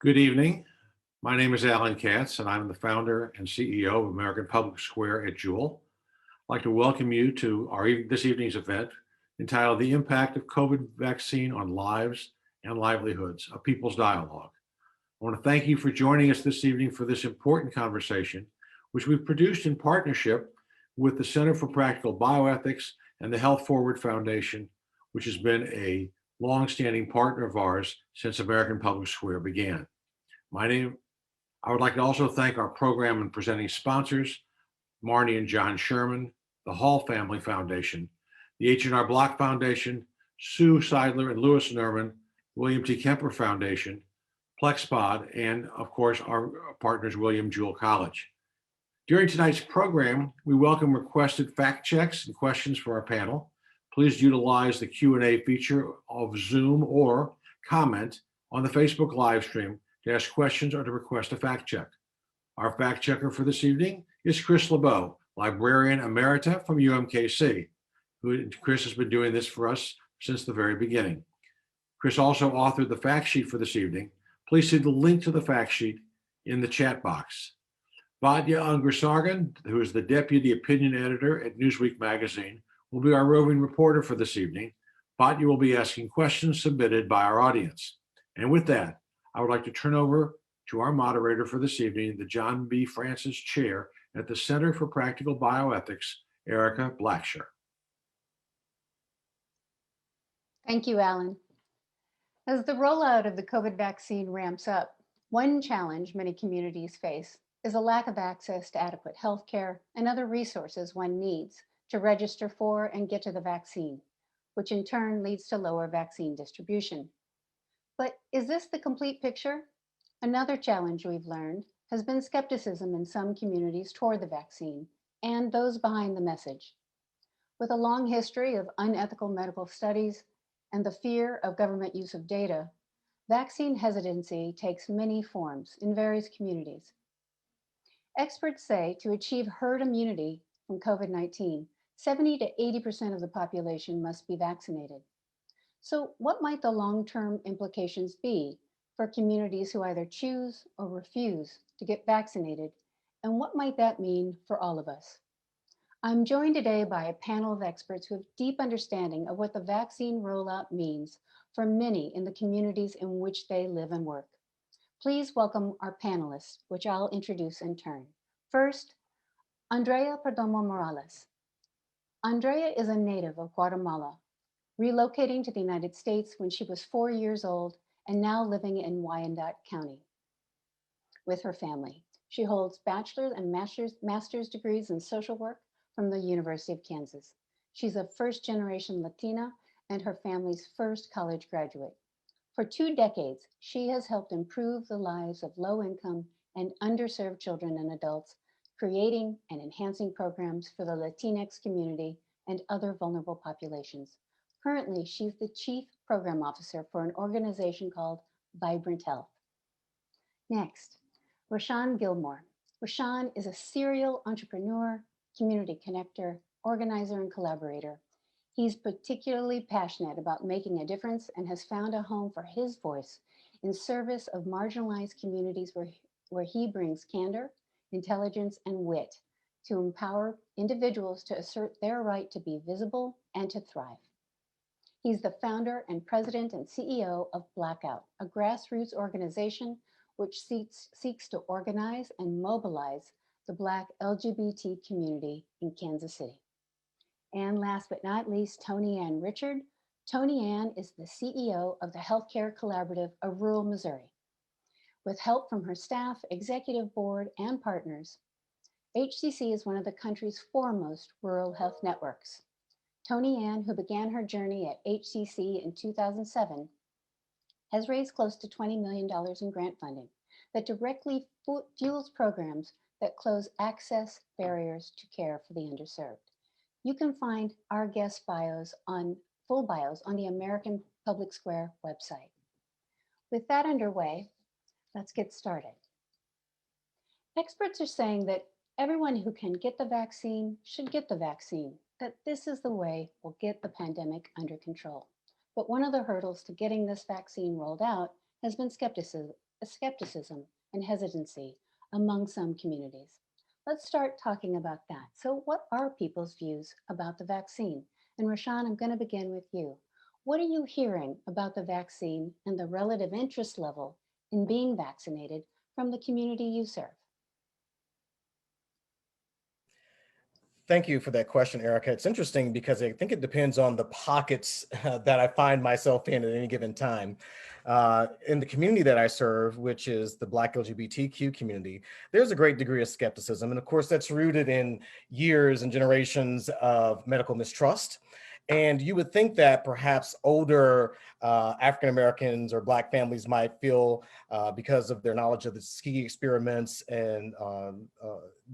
Good evening. My name is Alan Katz, and I'm the founder and CEO of American Public Square at Jewell. I'd like to welcome you to this evening's event entitled The Impact of COVID Vaccine on Lives and Livelihoods, a People's Dialogue. I want to thank you for joining us this evening for this important conversation, which we've produced in partnership with the Center for Practical Bioethics and the Health Forward Foundation, which has been a longstanding partner of ours since American Public Square began. I would like to also thank our program and presenting sponsors, Marnie and John Sherman, the Hall Family Foundation, the H&R Block Foundation, Sue Seidler and Louis Nerman, William T. Kemper Foundation, PlexPod, and of course, our partners, William Jewell College. During tonight's program, we welcome requested fact checks and questions for our panel. Please utilize the Q&A feature of Zoom or comment on the Facebook live stream to ask questions or to request a fact check. Our fact checker for this evening is Chris LeBeau, Librarian Emerita from UMKC. Chris has been doing this for us since the very beginning. Chris also authored the fact sheet for this evening. Please see the link to the fact sheet in the chat box. Vadya Ungrasargan, who is the Deputy Opinion Editor at Newsweek magazine, will be our roving reporter for this evening. Vadya will be asking questions submitted by our audience. And with that, I would like to turn over to our moderator for this evening, the John B. Francis Chair at the Center for Practical Bioethics, Erika Blacksher. Thank you, Alan. As the rollout of the COVID vaccine ramps up, one challenge many communities face is a lack of access to adequate health care and other resources one needs to register for and get to the vaccine, which in turn leads to lower vaccine distribution. But is this the complete picture? Another challenge we've learned has been skepticism in some communities toward the vaccine and those behind the message. With a long history of unethical medical studies and the fear of government use of data, vaccine hesitancy takes many forms in various communities. Experts say to achieve herd immunity from COVID-19, 70 to 80% of the population must be vaccinated. So what might the long-term implications be for communities who either choose or refuse to get vaccinated? And what might that mean for all of us? I'm joined today by a panel of experts who have deep understanding of what the vaccine rollout means for many in the communities in which they live and work. Please welcome our panelists, which I'll introduce in turn. First, Andrea Pardomo Morales. Andrea is a native of Guatemala, relocating to the United States when she was 4 years old and now living in Wyandotte County with her family. She holds bachelor's and master's degrees in social work from the University of Kansas. She's a first-generation Latina and her family's first college graduate. For 2 decades, she has helped improve the lives of low-income and underserved children and adults, creating and enhancing programs for the Latinx community and other vulnerable populations. Currently, she's the Chief Program Officer for an organization called Vibrant Health. Next, Rashaan Gilmore. Rashaan is a serial entrepreneur, community connector, organizer, and collaborator. He's particularly passionate about making a difference and has found a home for his voice in service of marginalized communities where he brings candor, intelligence, and wit to empower individuals to assert their right to be visible and to thrive. He's the founder and president and CEO of Blackout, a grassroots organization which seeks to organize and mobilize the Black LGBT community in Kansas City. And last but not least, Tony Ann Richard. Tony Ann is the CEO of the Healthcare Collaborative of Rural Missouri. With help from her staff, executive board, and partners, HCC is one of the country's foremost rural health networks. Tony Ann, who began her journey at HCC in 2007, has raised close to $20 million in grant funding that directly fuels programs that close access barriers to care for the underserved. You can find our guest full bios on the American Public Square website. With that underway, let's get started. Experts are saying that everyone who can get the vaccine should get the vaccine, that this is the way we'll get the pandemic under control. But one of the hurdles to getting this vaccine rolled out has been skepticism a skepticism and hesitancy among some communities. Let's start talking about that. So what are people's views about the vaccine? And Rashaan, I'm going to begin with you. What are you hearing about the vaccine and the relative interest level in being vaccinated from the community you serve? Thank you for that question, Erica. It's interesting because I think it depends on the pockets that I find myself in at any given time. In the community that I serve, which is the Black LGBTQ community, there's a great degree of skepticism. And of course, that's rooted in years and generations of medical mistrust. And you would think that perhaps older African Americans or Black families might feel, because of their knowledge of the ski experiments, and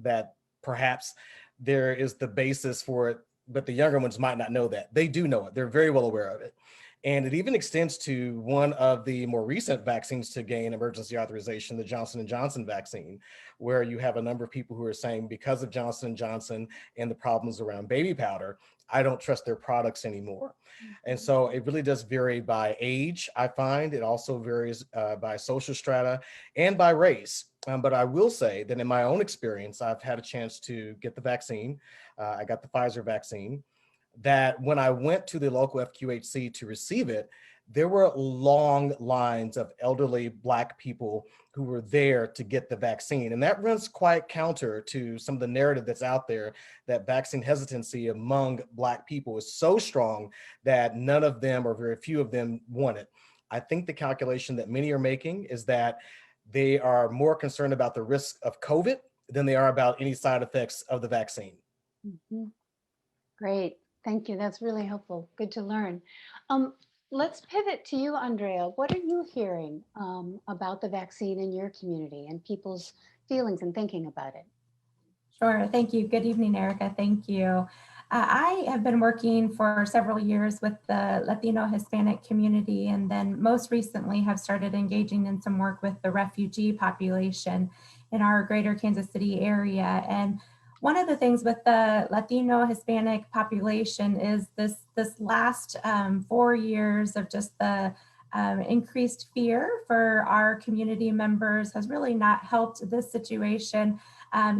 that perhaps there is the basis for it, but the younger ones might not know that. They do know it. They're very well aware of it. And it even extends to one of the more recent vaccines to gain emergency authorization, the Johnson & Johnson vaccine, where you have a number of people who are saying, because of Johnson & Johnson and the problems around baby powder, I don't trust their products anymore. And so it really does vary by age, I find. It also varies by social strata and by race. But I will say that in my own experience, I've had a chance to get the vaccine. I got the Pfizer vaccine. That when I went to the local FQHC to receive it, there were long lines of elderly Black people who were there to get the vaccine. And that runs quite counter to some of the narrative that's out there, that vaccine hesitancy among Black people is so strong that none of them, or very few of them, want it. I think the calculation that many are making is that they are more concerned about the risk of COVID than they are about any side effects of the vaccine. Mm-hmm. Great. Thank you. That's really helpful. Good to learn. Let's pivot to you, Andrea. What are you hearing about the vaccine in your community and people's feelings and thinking about it? Sure. Thank you. Good evening, Erica. Thank you. I have been working for several years with the Latino Hispanic community, and then most recently have started engaging in some work with the refugee population in our greater Kansas City area. And one of the things with the Latino Hispanic population is this last 4 years of just the increased fear for our community members has really not helped this situation.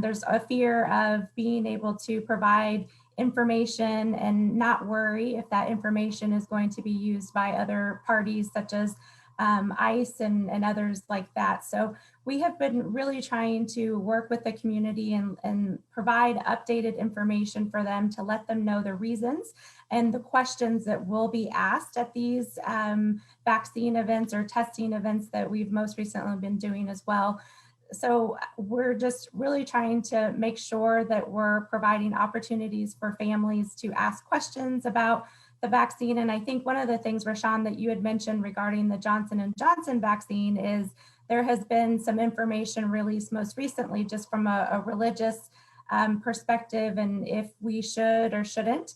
There's a fear of being able to provide information and not worry if that information is going to be used by other parties such as ICE and others like that. So we have been really trying to work with the community and provide updated information for them to let them know the reasons and the questions that will be asked at these vaccine events or testing events that we've most recently been doing as well. So we're just really trying to make sure that we're providing opportunities for families to ask questions about the vaccine. And I think one of the things, Rashaan, that you had mentioned regarding the Johnson & Johnson vaccine is there has been some information released most recently just from a religious perspective, and if we should or shouldn't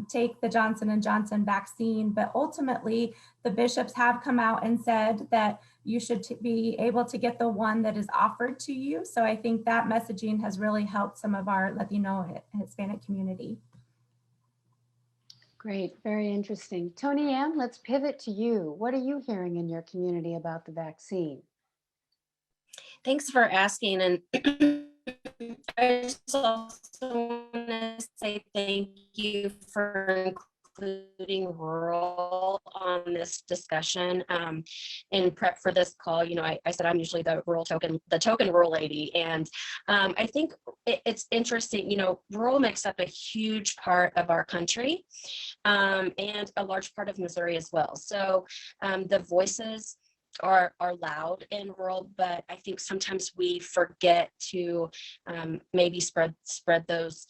take the Johnson & Johnson vaccine. But ultimately, the bishops have come out and said that you should be able to get the one that is offered to you. So I think that messaging has really helped some of our Latino and Hispanic community. Great, very interesting. Tony Ann, let's pivot to you. What are you hearing in your community about the vaccine? Thanks for asking. And I just also want to say thank you for including rural on this discussion. In prep for this call, I said I'm usually the token rural lady. And I think it's interesting, rural makes up a huge part of our country and a large part of Missouri as well. So the voices are loud in rural, but I think sometimes we forget to maybe spread those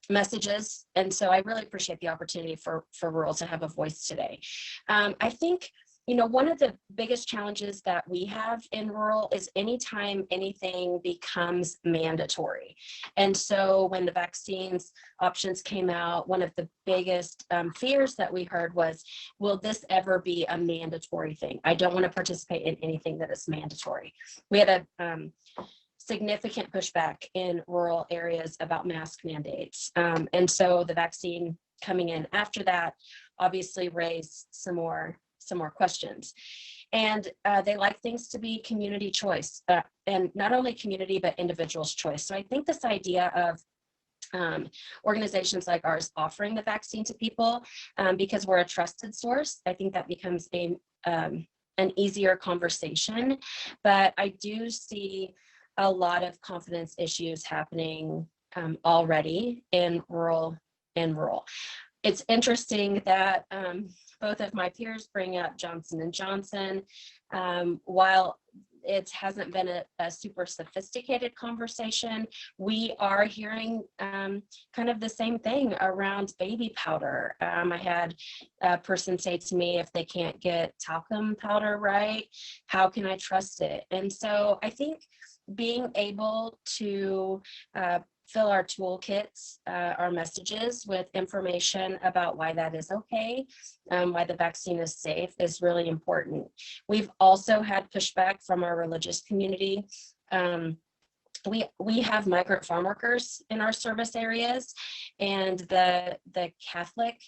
messages. And so I really appreciate the opportunity for rural to have a voice today. I think, one of the biggest challenges that we have in rural is anytime anything becomes mandatory. And so when the vaccines options came out, one of the biggest fears that we heard was, will this ever be a mandatory thing? I don't want to participate in anything that is mandatory. We had a significant pushback in rural areas about mask mandates. And so the vaccine coming in after that obviously raised some more questions. And they like things to be community choice, and not only community, but individual's choice. So I think this idea of organizations like ours offering the vaccine to people because we're a trusted source, I think that becomes an easier conversation. But I do see a lot of confidence issues happening already in rural. It's interesting that both of my peers bring up Johnson & Johnson. While it hasn't been a super sophisticated conversation, we are hearing kind of the same thing around baby powder. I had a person say to me, if they can't get talcum powder right, how can I trust it? And so I think being able to fill our toolkits, our messages with information about why that is okay, why the vaccine is safe is really important. We've also had pushback from our religious community. We have migrant farm workers in our service areas, and the Catholic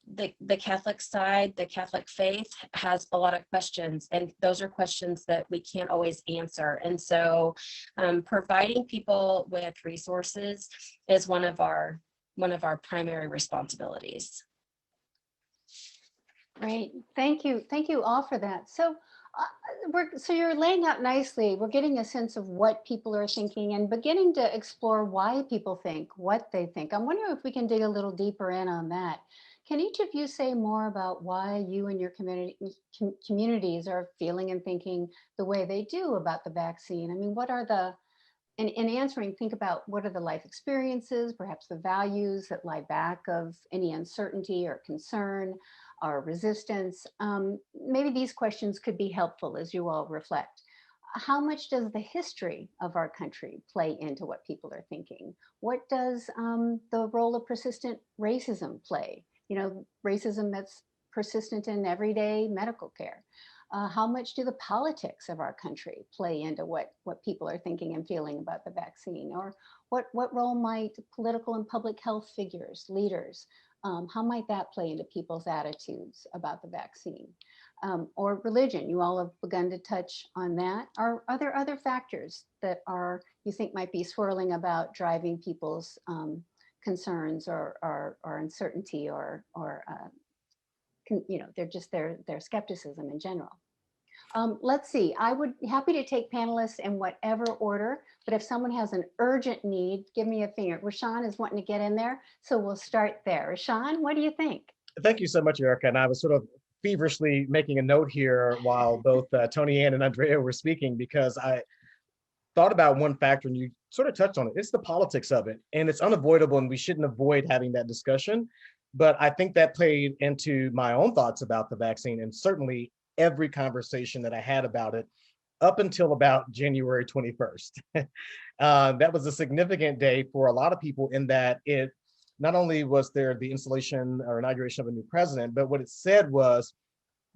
the Catholic side, the Catholic faith has a lot of questions, and those are questions that we can't always answer. And so providing people with resources is one of our primary responsibilities. Great, thank you all for that. So so you're laying out nicely. We're getting a sense of what people are thinking and beginning to explore why people think what they think. I'm wondering if we can dig a little deeper in on that. Can each of you say more about why you and your communities are feeling and thinking the way they do about the vaccine? I mean, what are in answering, think about what are the life experiences, perhaps the values that lie back of any uncertainty or concern or resistance. Maybe these questions could be helpful as you all reflect. How much does the history of our country play into what people are thinking? What does the role of persistent racism play? You know, racism that's persistent in everyday medical care. How much do the politics of our country play into what people are thinking and feeling about the vaccine? Or what role might political and public health figures, leaders, how might that play into people's attitudes about the vaccine? Or religion, you all have begun to touch on that. Are there other factors that you think might be swirling about driving people's concerns or uncertainty or you know, their skepticism in general? Let's see, I would be happy to take panelists in whatever order, but if someone has an urgent need, give me a finger. Rashaan is wanting to get in there, so we'll start there. Rashaan, what do you think? Thank you so much, Erika. And I was sort of feverishly making a note here while both Tony Ann and Andrea were speaking, because I thought about one factor and you sort of touched on it. It's the politics of it, and it's unavoidable, and we shouldn't avoid having that discussion. But I think that played into my own thoughts about the vaccine, and certainly every conversation that I had about it up until about January 21st. That was a significant day for a lot of people in that it not only was there the installation or inauguration of a new president, but what it said was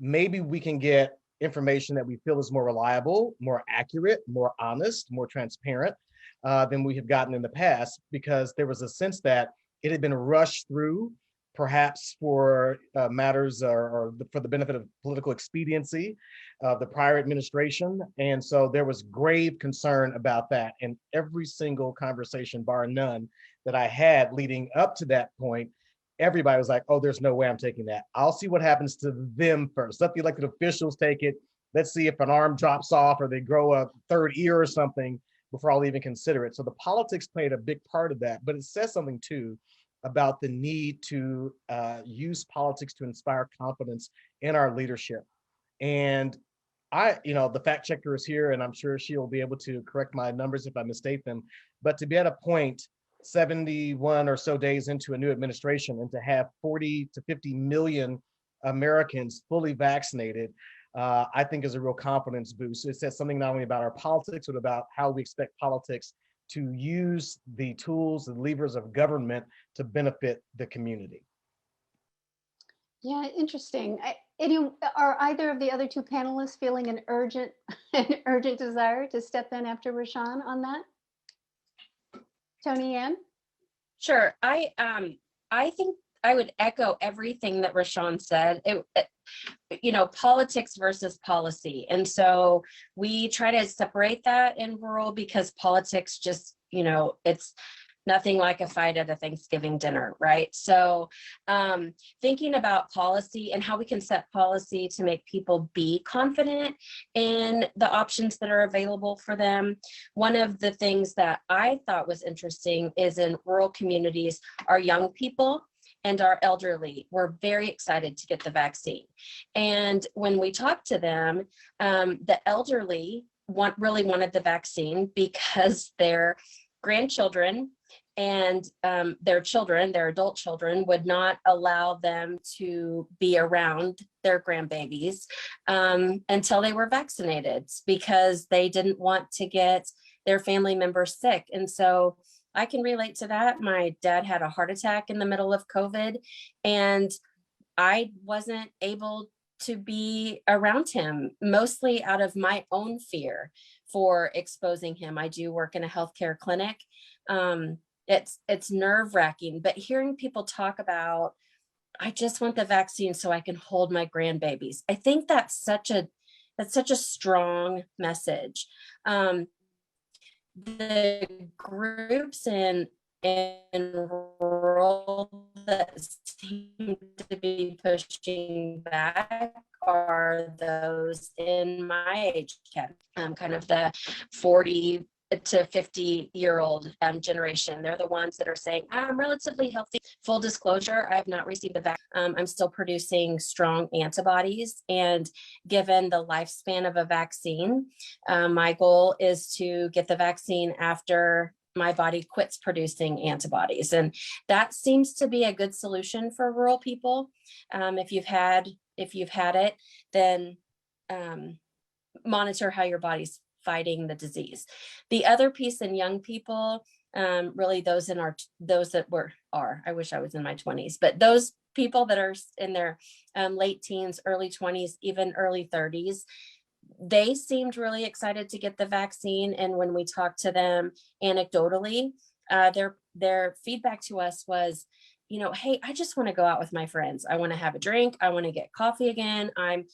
maybe we can get information that we feel is more reliable, more accurate, more honest, more transparent than we have gotten in the past, because there was a sense that it had been rushed through, perhaps for matters or for the benefit of political expediency of the prior administration. And so there was grave concern about that. And every single conversation, bar none, that I had leading up to that point, everybody was like, oh, there's no way I'm taking that. I'll see what happens to them first. Let the elected officials take it. Let's see if an arm drops off or they grow a third ear or something before I'll even consider it. So the politics played a big part of that, but it says something too about the need to use politics to inspire confidence in our leadership. And the fact checker is here, and I'm sure she'll be able to correct my numbers if I mistake them. But to be at a point 71 or so days into a new administration and to have 40 to 50 million Americans fully vaccinated, I think is a real confidence boost. It says something not only about our politics, but about how we expect politics to use the tools and levers of government to benefit the community. Yeah, interesting. Are either of the other two panelists feeling an urgent desire to step in after Rashaan on that? Tony Ann? Sure. I think would echo everything that Rashaan said. Politics versus policy. And so we try to separate that in rural because politics just, it's nothing like a fight at a Thanksgiving dinner, right? So thinking about policy and how we can set policy to make people be confident in the options that are available for them. One of the things that I thought was interesting is in rural communities, our young people and our elderly were very excited to get the vaccine. And when we talked to them, the elderly really wanted the vaccine because their grandchildren and their adult children would not allow them to be around their grandbabies until they were vaccinated because they didn't want to get their family members sick. And so I can relate to that. My dad had a heart attack in the middle of COVID, and I wasn't able to be around him, mostly out of my own fear for exposing him. I do work in a healthcare clinic. It's nerve-wracking, but hearing people talk about, I just want the vaccine so I can hold my grandbabies. I think that's such a strong message. The groups in rural that seem to be pushing back are those in my age category, kind of the 40 to 50-year-old generation. They're the ones that are saying, I'm relatively healthy. Full disclosure, I have not received the vaccine. I'm still producing strong antibodies. And given the lifespan of a vaccine, my goal is to get the vaccine after my body quits producing antibodies. And that seems to be a good solution for rural people. If you've had it, then monitor how your body's fighting the disease. The other piece in young people, really those that are, I wish I was in my 20s, but those people that are in their late teens, early 20s, even early 30s, they seemed really excited to get the vaccine. And when we talked to them anecdotally, their feedback to us was, hey, I just want to go out with my friends. I want to have a drink. I want to get coffee again. I'm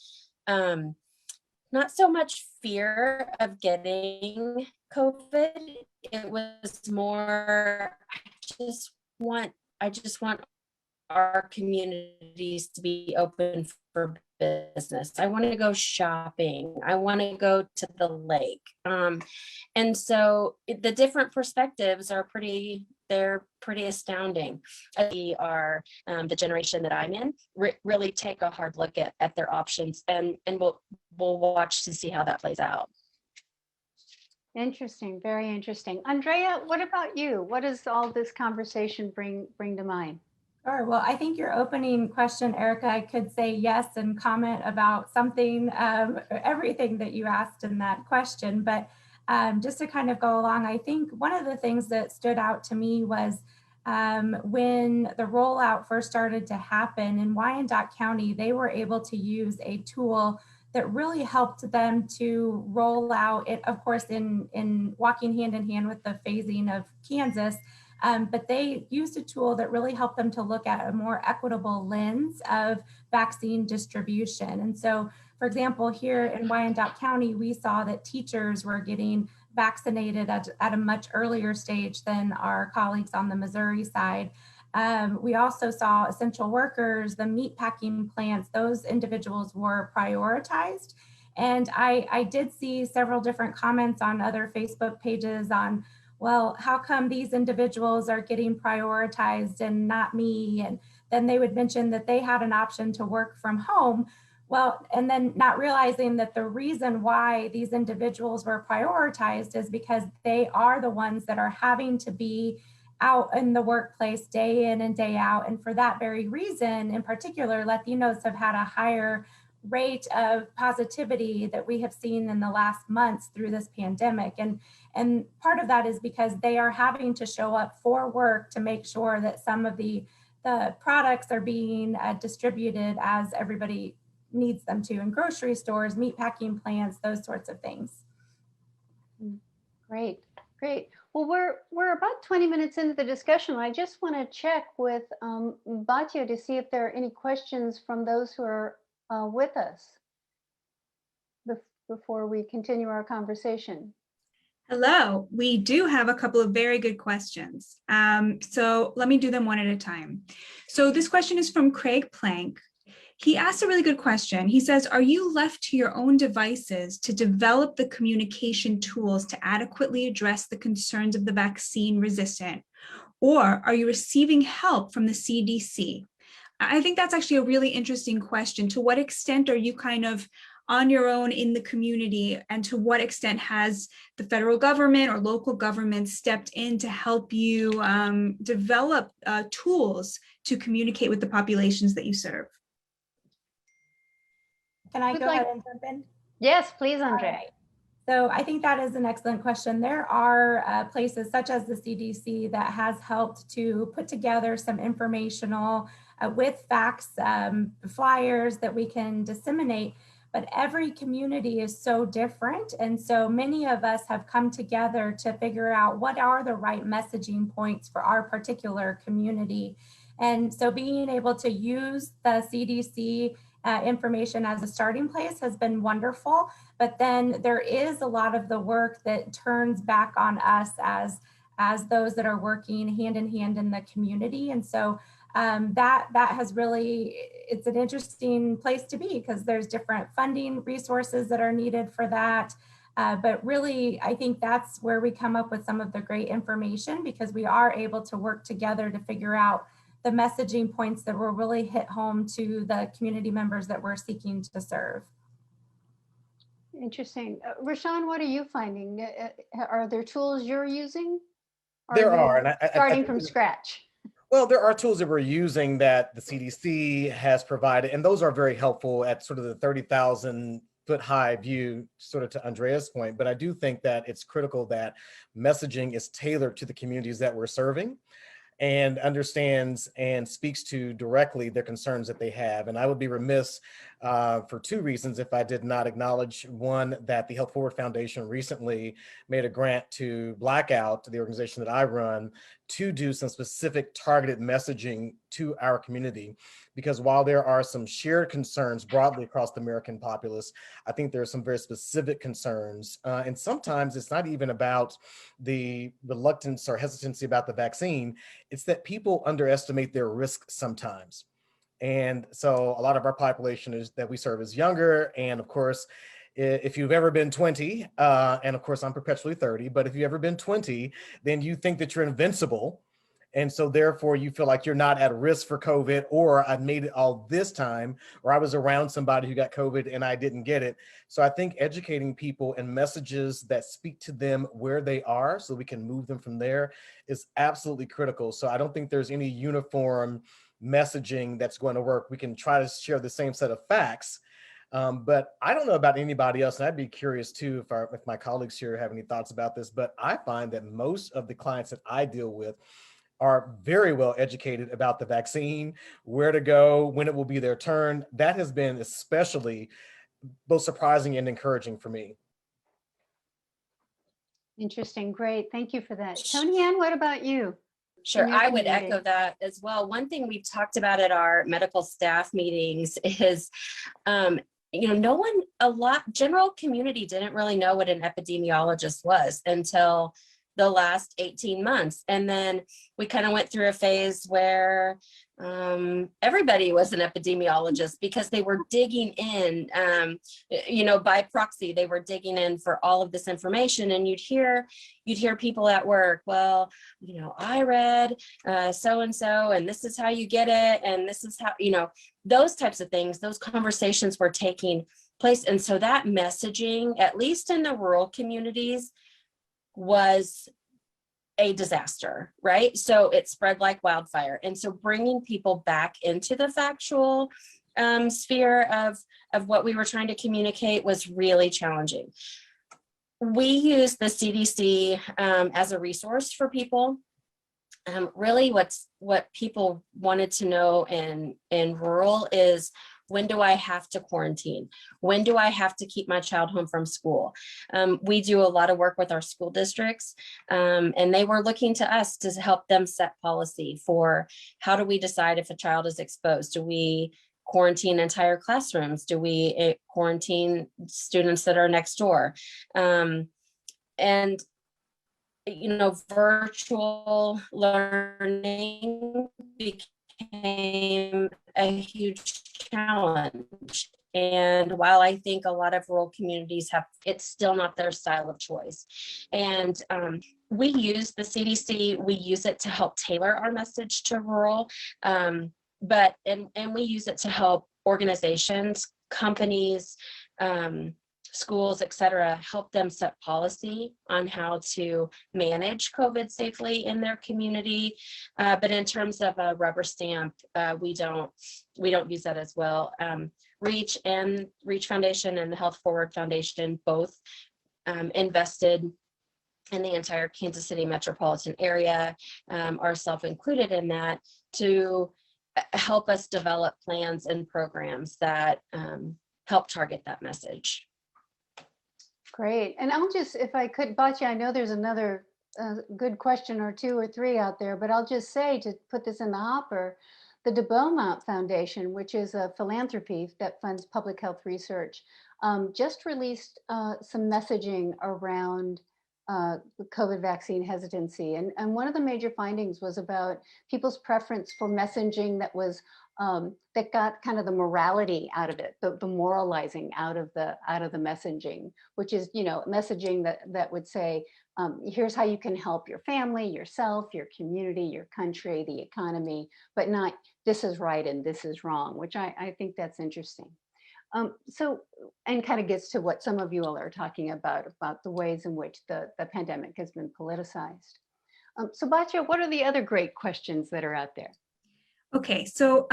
not so much fear of getting COVID. It was more, I just want our communities to be open for business. I want to go shopping. I want to go to the lake. And so the different perspectives are pretty astounding. We are the generation that I'm in, really take a hard look at their options, and we'll watch to see how that plays out. Interesting, very interesting. Andrea, what about you? What does all this conversation bring to mind? Sure. Well, I think your opening question, Erika, I could say yes and comment about something, everything that you asked in that question. But just to kind of go along, I think one of the things that stood out to me was when the rollout first started to happen in Wyandotte County, they were able to use a tool that really helped them to roll out it, of course, in walking hand in hand with the phasing of Kansas. But they used a tool that really helped them to look at a more equitable lens of vaccine distribution. And so, for example, here in Wyandotte County, we saw that teachers were getting vaccinated at a much earlier stage than our colleagues on the Missouri side. We also saw essential workers, the meatpacking plants, those individuals were prioritized. And I did see several different comments on other Facebook pages on, well, how come these individuals are getting prioritized and not me? And then they would mention that they had an option to work from home. Well, and then not realizing that the reason why these individuals were prioritized is because they are the ones that are having to be out in the workplace day in and day out. And for that very reason, in particular, Latinos have had a higher rate of positivity that we have seen in the last months through this pandemic. And part of that is because they are having to show up for work to make sure that some of the products are being distributed as everybody needs them to in grocery stores, meatpacking plants, those sorts of things. Great. Great. Well, we're about 20 minutes into the discussion. I just want to check with Batya to see if there are any questions from those who are with us before we continue our conversation. Hello, we do have a couple of very good questions. So let me do them one at a time. So this question is from Craig Plank. He asked a really good question. He says, are you left to your own devices to develop the communication tools to adequately address the concerns of the vaccine resistant? Or are you receiving help from the CDC? I think that's actually a really interesting question. To what extent are you kind of on your own in the community, and to what extent has the federal government or local government stepped in to help you develop tools to communicate with the populations that you serve? Can I Who'd go like- ahead and jump in? Yes, please, All Andrea. right. So I think that is an excellent question. There are places such as the CDC that has helped to put together some informational with facts, flyers that we can disseminate. But every community is so different. And so many of us have come together to figure out what are the right messaging points for our particular community. And so being able to use the CDC information as a starting place has been wonderful. But then there is a lot of the work that turns back on us as those that are working hand in hand in the community. And so that has really, it's an interesting place to be because there's different funding resources that are needed for that. But really, I think that's where we come up with some of the great information because we are able to work together to figure out the messaging points that will really hit home to the community members that we're seeking to serve. Interesting. Rashaan, what are you finding? Are there tools you're using? There you are, and I starting think from scratch. Well, there are tools that we're using that the CDC has provided, and those are very helpful at sort of the 30,000 foot high view, sort of to Andrea's point. But I do think that it's critical that messaging is tailored to the communities that we're serving and understands and speaks to directly the concerns that they have. And I would be remiss for two reasons if I did not acknowledge one, that the Health Forward Foundation recently made a grant to Blackout, to the organization that I run, to do some specific targeted messaging to our community. Because while there are some shared concerns broadly across the American populace, I think there are some very specific concerns. And sometimes it's not even about the reluctance or hesitancy about the vaccine, it's that people underestimate their risk sometimes. And so a lot of our population is that we serve is younger. And of course, if you've ever been 20, and of course I'm perpetually 30, but if you've ever been 20, then you think that you're invincible. And so therefore you feel like you're not at risk for COVID, or I've made it all this time, or I was around somebody who got COVID and I didn't get it. So I think educating people and messages that speak to them where they are so we can move them from there is absolutely critical. So I don't think there's any uniform messaging that's going to work. We can try to share the same set of facts, but I don't know about anybody else, and I'd be curious too if my colleagues here have any thoughts about this, but I find that most of the clients that I deal with are very well educated about the vaccine, where to go, when it will be their turn. That has been especially both surprising and encouraging for me. Interesting. Great. Thank you for that. Tony Ann, what about you? Sure, in your I would community? echo that as well. One thing we've talked about at our medical staff meetings is, general community didn't really know what an epidemiologist was until the last 18 months. And then we kind of went through a phase where everybody was an epidemiologist because they were digging in, by proxy, they were digging in for all of this information. And you'd hear people at work, well, I read so-and-so, and this is how you get it. And this is how, those types of things, those conversations were taking place. And so that messaging, at least in the rural communities, was a disaster, right? So it spread like wildfire. And so bringing people back into the factual sphere of what we were trying to communicate was really challenging. We use the CDC as a resource for people. Really what people wanted to know in rural is When do I have to quarantine? When do I have to keep my child home from school? We do a lot of work with our school districts, and they were looking to us to help them set policy for how do we decide if a child is exposed? Do we quarantine entire classrooms? Do we quarantine students that are next door? And virtual learning became a huge challenge. And while I think a lot of rural communities it's still not their style of choice. And we use the CDC, we use it to help tailor our message to rural, but we use it to help organizations, companies, schools, et cetera, help them set policy on how to manage COVID safely in their community. But in terms of a rubber stamp, we don't use that as well. Reach Foundation and the Health Forward Foundation both invested in the entire Kansas City metropolitan area, ourselves included in that, to help us develop plans and programs that help target that message. Great. And I'll just, if I could, Batya, I know there's another good question or two or three out there, but I'll just say, to put this in the hopper, the de Beaumont Foundation, which is a philanthropy that funds public health research, just released some messaging around the COVID vaccine hesitancy. And one of the major findings was about people's preference for messaging that was that got kind of the morality out of it, the moralizing out of the messaging, which is, messaging that would say, here's how you can help your family, yourself, your community, your country, the economy, but not this is right and this is wrong, which I think that's interesting. So, and kind of gets to what some of you all are talking about the ways in which the pandemic has been politicized. So Batya, what are the other great questions that are out there? Okay, so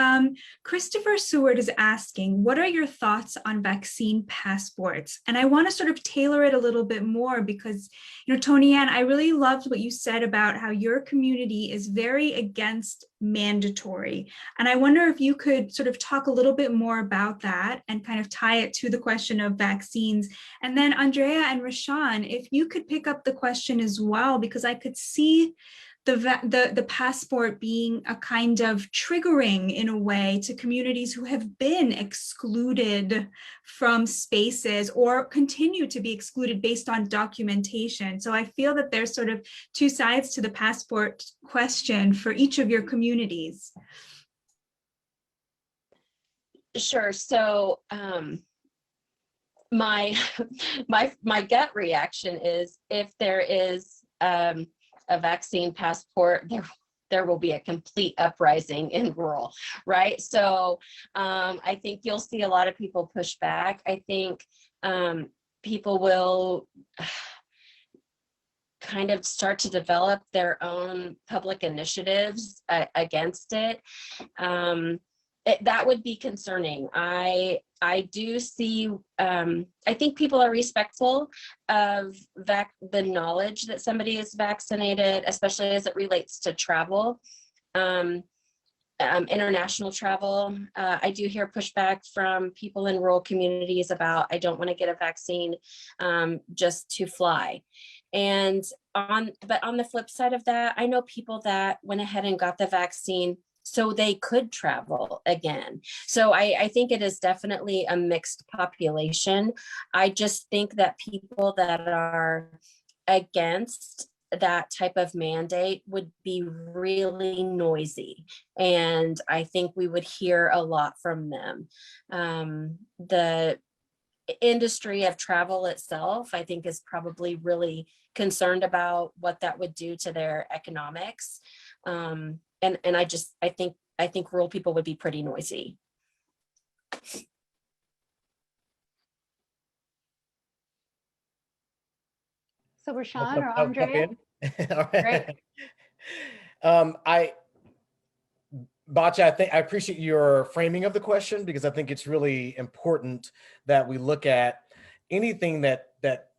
Christopher Seward is asking, what are your thoughts on vaccine passports? And I want to sort of tailor it a little bit more because, Tony Ann, I really loved what you said about how your community is very against mandatory. And I wonder if you could sort of talk a little bit more about that and kind of tie it to the question of vaccines. And then Andrea and Rashaan, if you could pick up the question as well, because I could see the passport being a kind of triggering in a way to communities who have been excluded from spaces or continue to be excluded based on documentation. So I feel that there's sort of two sides to the passport question for each of your communities. Sure. So my gut reaction is, if there is a vaccine passport, there will be a complete uprising in rural, right? So I think you'll see a lot of people push back. I think people will kind of start to develop their own public initiatives against it. That would be concerning. I do see, I think people are respectful of the knowledge that somebody is vaccinated, especially as it relates to travel, international travel. I do hear pushback from people in rural communities about, I don't want to get a vaccine just to fly. But on the flip side of that, I know people that went ahead and got the vaccine so they could travel again. So I think it is definitely a mixed population. I just think that people that are against that type of mandate would be really noisy. And I think we would hear a lot from them. The industry of travel itself, I think, is probably really concerned about what that would do to their economics. And I think rural people would be pretty noisy. So Rashaan or Andrea? All right. Batya, I appreciate your framing of the question, because I think it's really important that we look at anything that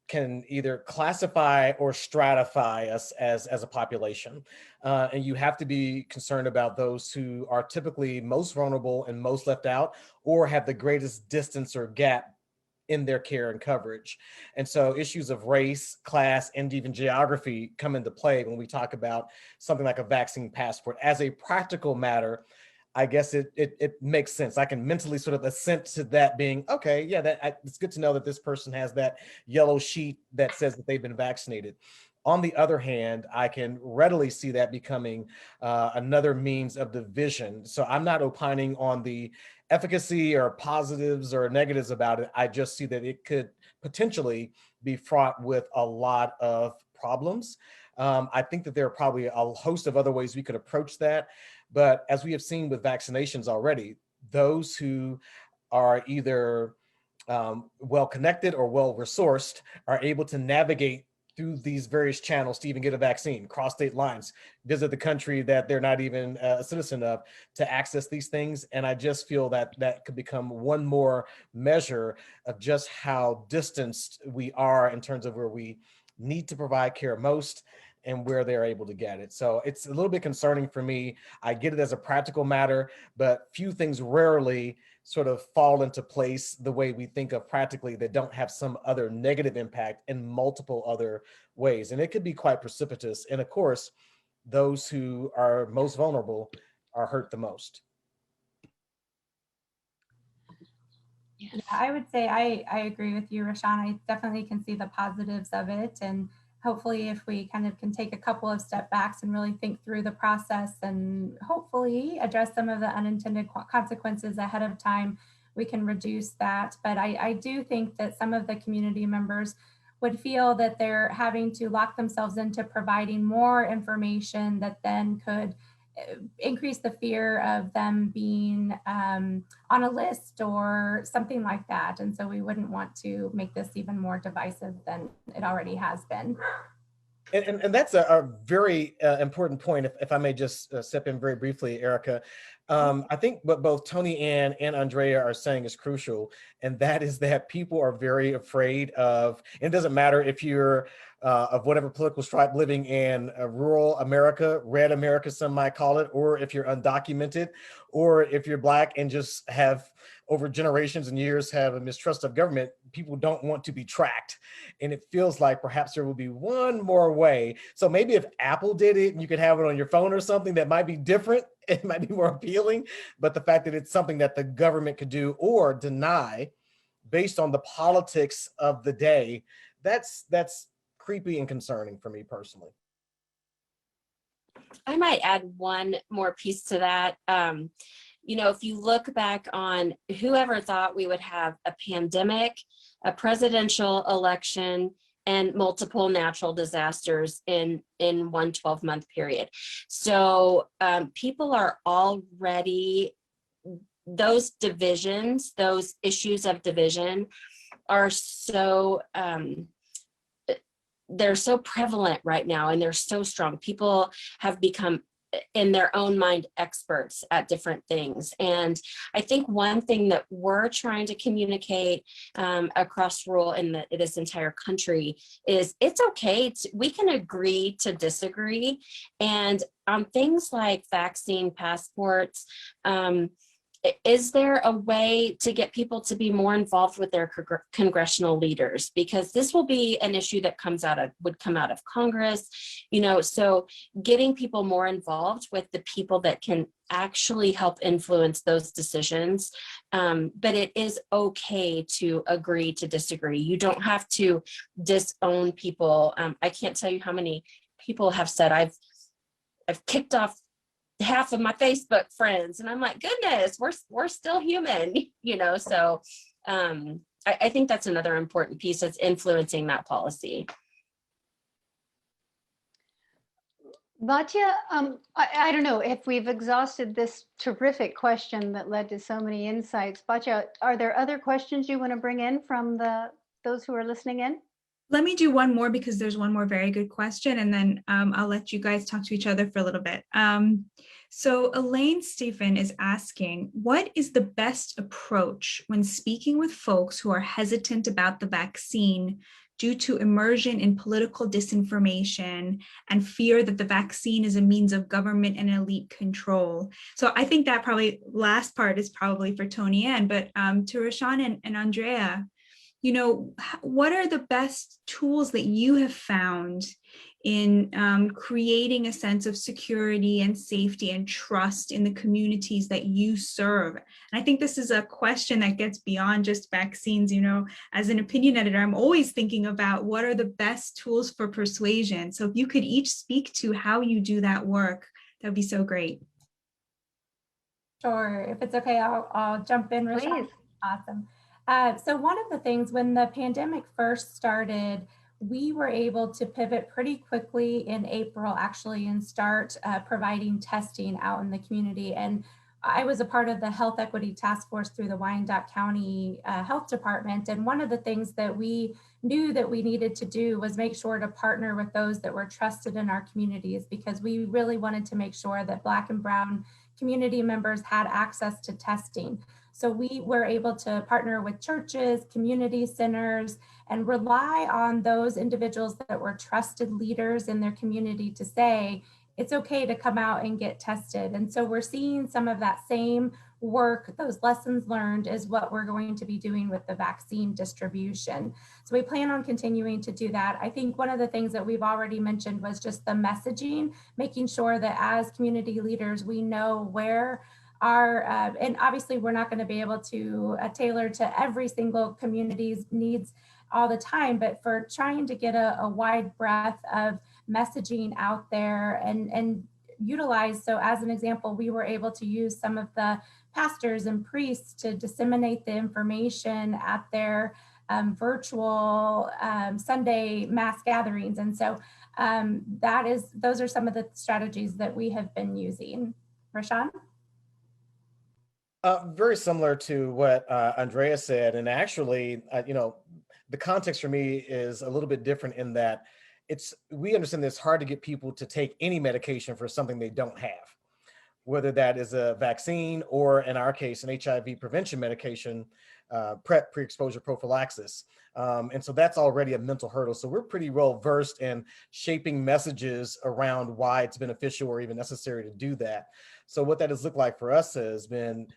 can either classify or stratify us as a population. And you have to be concerned about those who are typically most vulnerable and most left out, or have the greatest distance or gap in their care and coverage. And so issues of race, class, and even geography come into play when we talk about something like a vaccine passport. As a practical matter, I guess it makes sense. I can mentally sort of assent to that being, okay, yeah, it's good to know that this person has that yellow sheet that says that they've been vaccinated. On the other hand, I can readily see that becoming another means of division. So I'm not opining on the efficacy or positives or negatives about it. I just see that it could potentially be fraught with a lot of problems. I think that there are probably a host of other ways we could approach that. But as we have seen with vaccinations already, those who are either well-connected or well-resourced are able to navigate through these various channels to even get a vaccine, cross state lines, visit the country that they're not even a citizen of, to access these things. And I just feel that that could become one more measure of just how distanced we are in terms of where we need to provide care most and where they're able to get it. So it's a little bit concerning for me. I get it as a practical matter, but few things rarely sort of fall into place the way we think of practically that don't have some other negative impact in multiple other ways. And it could be quite precipitous. And of course, those who are most vulnerable are hurt the most. Yeah, I would say I agree with you, Rashaan. I definitely can see the positives of it. And hopefully if we kind of can take a couple of step backs and really think through the process and hopefully address some of the unintended consequences ahead of time, we can reduce that. But I do think that some of the community members would feel that they're having to lock themselves into providing more information that then could increase the fear of them being on a list or something like that. And so we wouldn't want to make this even more divisive than it already has been. And that's a very important point, if I may just step in very briefly, Erika. I think what both Tony Ann and Andrea are saying is crucial, and that is that people are very afraid of, and it doesn't matter if you're of whatever political stripe living in rural America, red America, some might call it, or if you're undocumented, or if you're Black and just have over generations and years have a mistrust of government, people don't want to be tracked. And it feels like perhaps there will be one more way. So maybe if Apple did it and you could have it on your phone or something, that might be different. It might be more appealing, but the fact that it's something that the government could do or deny based on the politics of the day, that's creepy and concerning for me personally. I might add one more piece to that. You know, if you look back on whoever thought we would have a pandemic, a presidential election, and multiple natural disasters in one 12-month period. So people are already, those divisions, those issues of division are so, they're so prevalent right now and they're so strong. People have become in their own mind experts at different things. And I think one thing that we're trying to communicate across rural in this entire country is it's okay, we can agree to disagree. And on things like vaccine passports, is there a way to get people to be more involved with their congressional leaders? Because this will be an issue that would come out of Congress, you know, so getting people more involved with the people that can actually help influence those decisions. But it is okay to agree to disagree. You don't have to disown people. I can't tell you how many people have said, I've kicked off half of my Facebook friends, and I'm like, goodness, we're still human, you know. So I think that's another important piece that's influencing that policy. Batya, I don't know if we've exhausted this terrific question that led to so many insights. Batya, are there other questions you want to bring in from those who are listening in? Let me do one more because there's one more very good question, and then I'll let you guys talk to each other for a little bit. So Elaine Stephen is asking, what is the best approach when speaking with folks who are hesitant about the vaccine due to immersion in political disinformation and fear that the vaccine is a means of government and elite control? So I think that probably last part is probably for Tony Ann, but to Rashaan and Andrea, what are the best tools that you have found in creating a sense of security and safety and trust in the communities that you serve? And I think this is a question that gets beyond just vaccines. As an opinion editor, I'm always thinking about what are the best tools for persuasion. So if you could each speak to how you do that work, that would be so great. Sure, if it's okay, I'll jump in. Please. Awesome. So one of the things when the pandemic first started, we were able to pivot pretty quickly in April, actually, and start providing testing out in the community. And I was a part of the Health Equity Task Force through the Wyandotte County Health Department. And one of the things that we knew that we needed to do was make sure to partner with those that were trusted in our communities, because we really wanted to make sure that Black and Brown community members had access to testing. So we were able to partner with churches, community centers, and rely on those individuals that were trusted leaders in their community to say, it's okay to come out and get tested. And so we're seeing some of that same work, those lessons learned is what we're going to be doing with the vaccine distribution. So we plan on continuing to do that. I think one of the things that we've already mentioned was just the messaging, making sure that as community leaders, we know where and obviously we're not going to be able to tailor to every single community's needs all the time, but for trying to get a wide breadth of messaging out there and utilize. So as an example, we were able to use some of the pastors and priests to disseminate the information at their virtual Sunday mass gatherings. And so those are some of the strategies that we have been using. Rashaan? Very similar to what Andrea said. And actually, the context for me is a little bit different in that we understand that it's hard to get people to take any medication for something they don't have, whether that is a vaccine or, in our case, an HIV prevention medication, pre-exposure prophylaxis. And so that's already a mental hurdle. So we're pretty well versed in shaping messages around why it's beneficial or even necessary to do that. So what that has looked like for us has been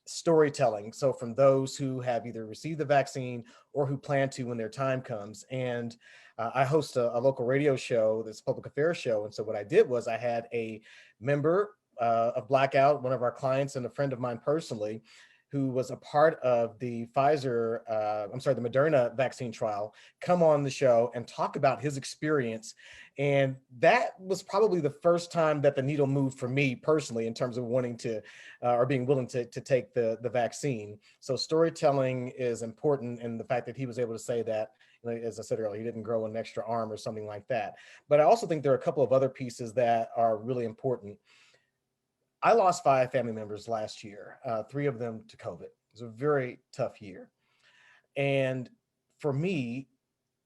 storytelling. So from those who have either received the vaccine or who plan to when their time comes. And I host a local radio show, this public affairs show. And so what I did was I had a member of Blackout, one of our clients and a friend of mine personally, who was a part of the the Moderna vaccine trial, come on the show and talk about his experience. And that was probably the first time that the needle moved for me personally in terms of wanting to, or being willing to take the vaccine. So storytelling is important, and the fact that he was able to say that, as I said earlier, he didn't grow an extra arm or something like that. But I also think there are a couple of other pieces that are really important. I lost 5 family members last year, 3 of them to COVID. It was a very tough year. And for me,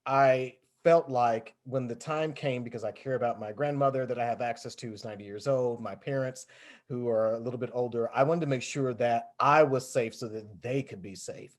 I felt like when the time came, because I care about my grandmother that I have access to, who's 90 years old, my parents who are a little bit older, I wanted to make sure that I was safe so that they could be safe.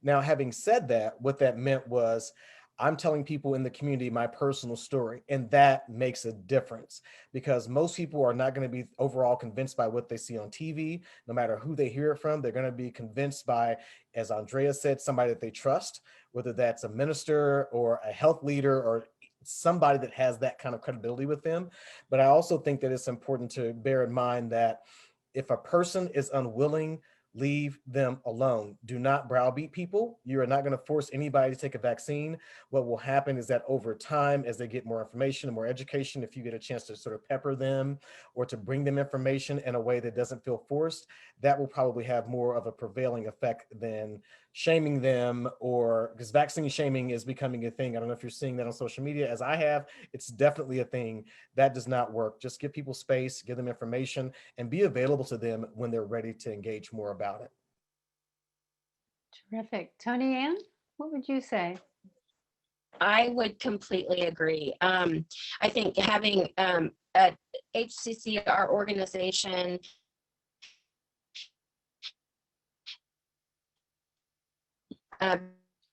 Now, having said that, what that meant was I'm telling people in the community my personal story, and that makes a difference because most people are not going to be overall convinced by what they see on TV, no matter who they hear it from. They're going to be convinced by, as Andrea said, somebody that they trust, whether that's a minister or a health leader or somebody that has that kind of credibility with them. But I also think that it's important to bear in mind that if a person is unwilling, leave them alone. Do not browbeat people. You are not going to force anybody to take a vaccine. What will happen is that over time, as they get more information and more education, if you get a chance to sort of pepper them or to bring them information in a way that doesn't feel forced, that will probably have more of a prevailing effect than shaming them, or because vaccine shaming is becoming a thing. I don't know if you're seeing that on social media as I have. It's definitely a thing. That does not work. Just give people space, give them information, and be available to them when they're ready to engage more about it. Terrific. Tony Ann, what would you say? I would completely agree. I think having at HCC, our organization,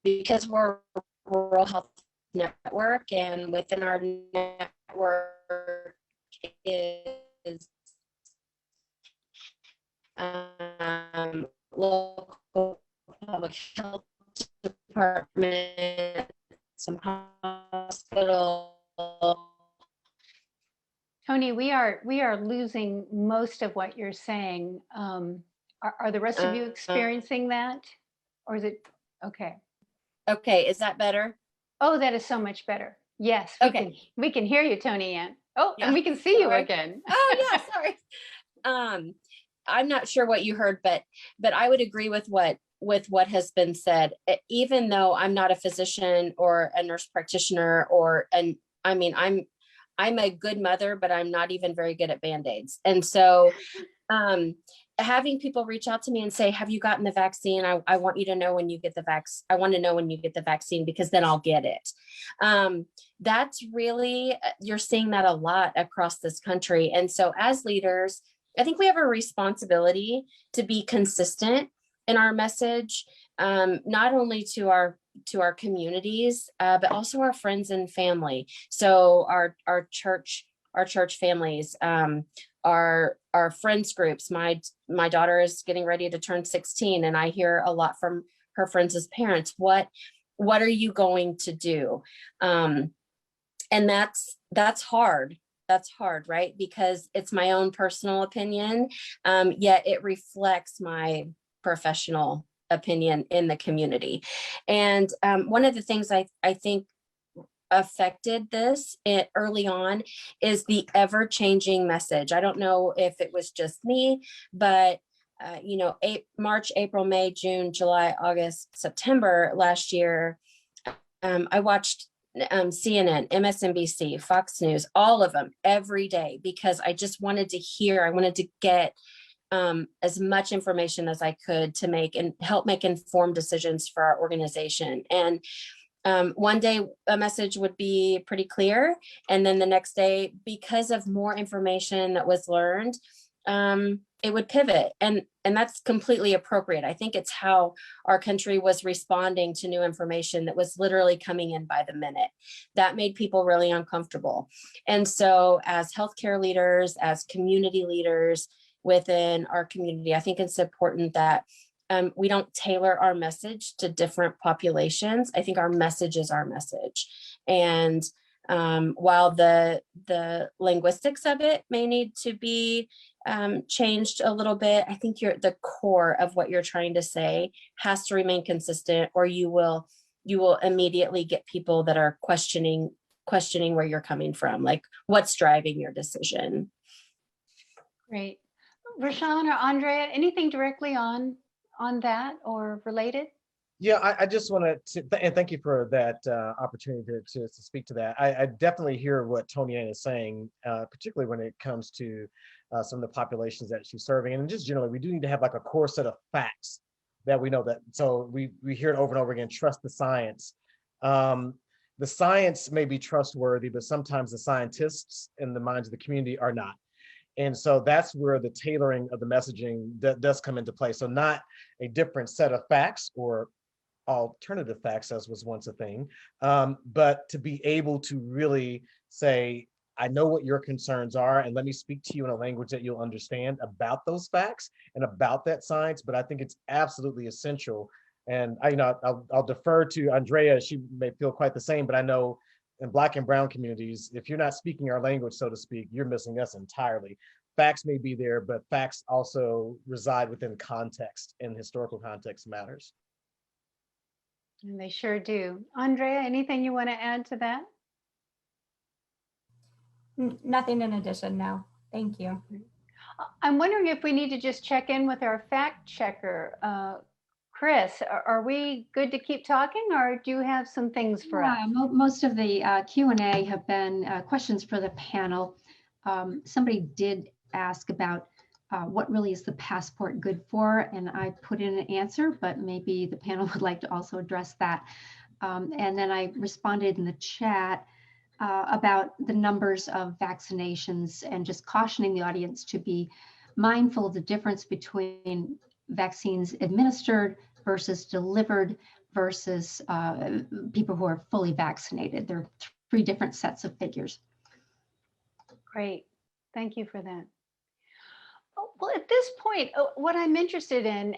because we're a rural health network, and within our network is local public health department, some hospital. Tony, we are losing most of what you're saying. Are the rest of you experiencing that, or is it okay? Okay, is that better? Oh, that is so much better. Yes, we can hear you, Tony Ann. Oh, Yeah, and we can see you sorry. again. Oh yeah, sorry. I'm not sure what you heard, but I would agree with what has been said. Even though I'm not a physician or a nurse practitioner, I'm a good mother, but I'm not even very good at Band-Aids. And so having people reach out to me and say, have you gotten the vaccine? I want you to know when you get the vaccine. I want to know when you get the vaccine, because then I'll get it. That's really, you're seeing that a lot across this country. And so as leaders, I think we have a responsibility to be consistent in our message, not only to our communities, but also our friends and family. So our church families, our friends groups. My daughter is getting ready to turn 16, and I hear a lot from her friends as parents. What are you going to do? And that's hard. That's hard, right? Because it's my own personal opinion, yet it reflects my professional opinion in the community. And one of the things I think affected this early on is the ever-changing message. I don't know if it was just me, but March, April, May, June, July, August, September last year, I watched CNN, MSNBC, Fox News, all of them every day, because I just wanted to get as much information as I could to help make informed decisions for our organization. And one day a message would be pretty clear, and then the next day, because of more information that was learned, it would pivot, and that's completely appropriate. I think it's how our country was responding to new information that was literally coming in by the minute. That made people really uncomfortable. And so as healthcare leaders, as community leaders within our community, I think it's important that we don't tailor our message to different populations. I think our message is our message. And while the linguistics of it may need to be changed a little bit, I think the core of what you're trying to say has to remain consistent, or you will immediately get people that are questioning where you're coming from, like what's driving your decision. Great. Rashaan or Andrea, anything directly on that or related? Yeah, I just want to, and thank you for that opportunity to speak to that. I definitely hear what Tony Ann is saying, particularly when it comes to some of the populations that she's serving. And just generally, we do need to have like a core set of facts that we know that. So we hear it over and over again, trust the science. The science may be trustworthy, but sometimes the scientists in the minds of the community are not. And so that's where the tailoring of the messaging does come into play. So not a different set of facts or alternative facts, as was once a thing, but to be able to really say, I know what your concerns are, and let me speak to you in a language that you'll understand about those facts and about that science. But I think it's absolutely essential. And I'll defer to Andrea. She may feel quite the same, but I know in Black and Brown communities, if you're not speaking our language, so to speak, you're missing us entirely. Facts may be there, but facts also reside within context, and historical context matters. And they sure do. Andrea, anything you want to add to that? Nothing in addition, no. Thank you. I'm wondering if we need to just check in with our fact checker. Chris, are we good to keep talking, or do you have some things for us? Most of the Q&A have been questions for the panel. Somebody did ask about what really is the passport good for, and I put in an answer, but maybe the panel would like to also address that. And then I responded in the chat about the numbers of vaccinations and just cautioning the audience to be mindful of the difference between vaccines administered versus delivered versus people who are fully vaccinated. There are three different sets of figures. Great. Thank you for that. Oh, well, at this point, what I'm interested in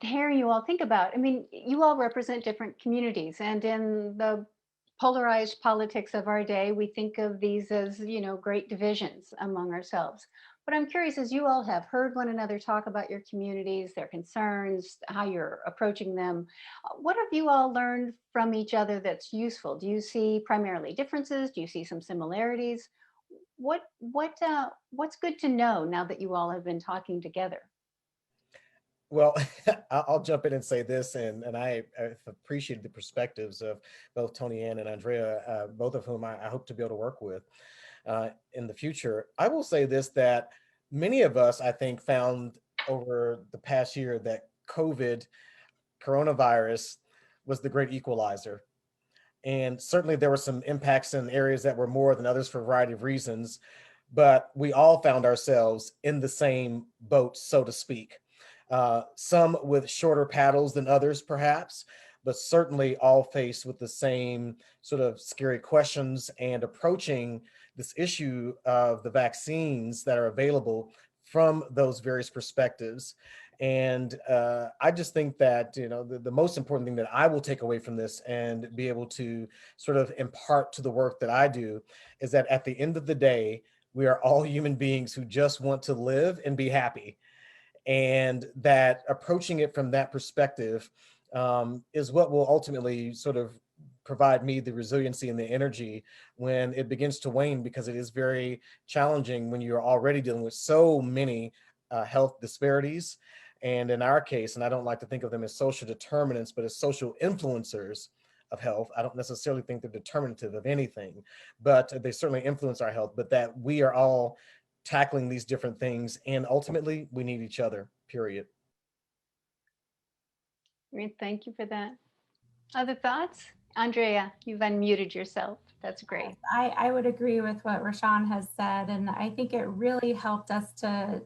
hearing you all think about, I mean, you all represent different communities, and in the polarized politics of our day, we think of these as, great divisions among ourselves. But I'm curious, as you all have heard one another talk about your communities, their concerns, how you're approaching them, what have you all learned from each other that's useful? Do you see primarily differences? Do you see some similarities? What's good to know now that you all have been talking together? Well, I'll jump in and say this, and I've appreciated the perspectives of both Tony Ann and Andrea, both of whom I hope to be able to work with in the future. I will say this, that many of us, I think, found over the past year that coronavirus was the great equalizer. And certainly there were some impacts in areas that were more than others for a variety of reasons, but we all found ourselves in the same boat, so to speak. Some with shorter paddles than others, perhaps, but certainly all faced with the same sort of scary questions and approaching this issue of the vaccines that are available from those various perspectives. And I just think that, the most important thing that I will take away from this and be able to sort of impart to the work that I do is that at the end of the day, we are all human beings who just want to live and be happy. And that approaching it from that perspective is what will ultimately sort of provide me the resiliency and the energy when it begins to wane, because it is very challenging when you're already dealing with so many health disparities. And in our case, and I don't like to think of them as social determinants, but as social influencers of health. I don't necessarily think they're determinative of anything, but they certainly influence our health, but that we are all tackling these different things, and ultimately we need each other, period. Great, thank you for that. Other thoughts? Andrea, you've unmuted yourself. That's great. I would agree with what Rashaan has said, and I think it really helped us to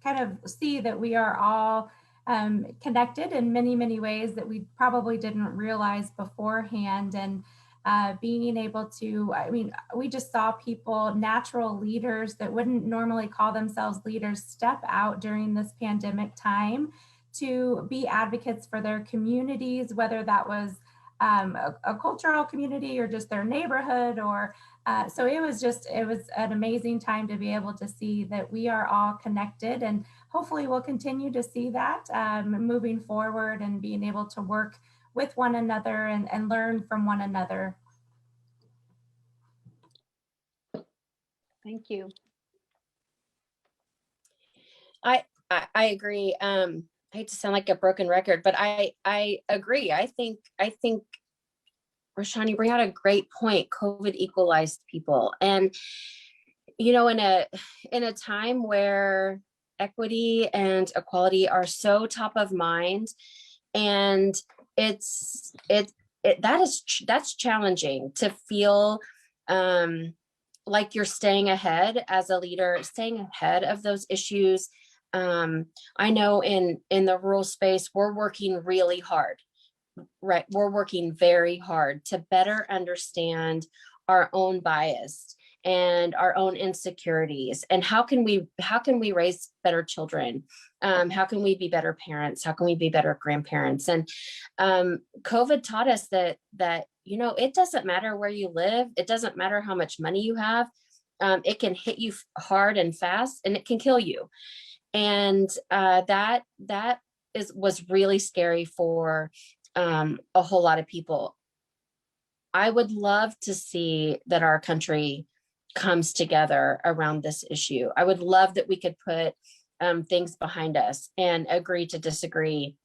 kind of see that we are all connected in many, many ways that we probably didn't realize beforehand. And being able to, we just saw people, natural leaders that wouldn't normally call themselves leaders, step out during this pandemic time to be advocates for their communities, whether that was a cultural community or just their neighborhood, or so it was an amazing time to be able to see that we are all connected, and hopefully we'll continue to see that moving forward and being able to work with one another and learn from one another. Thank you. I agree. I hate to sound like a broken record, but I agree. I think Rashaan, you bring out a great point. COVID equalized people, and in a time where equity and equality are so top of mind, and that's challenging to feel like you're staying ahead as a leader, staying ahead of those issues. I know in the rural space, we're working really hard, right? We're working very hard to better understand our own bias and our own insecurities, and how can we raise better children? How can we be better parents? How can we be better grandparents? And COVID taught us that it doesn't matter where you live. It doesn't matter how much money you have. It can hit you hard and fast, and it can kill you. And that was really scary for a whole lot of people. I would love to see that our country comes together around this issue. I would love that we could put things behind us and agree to disagree,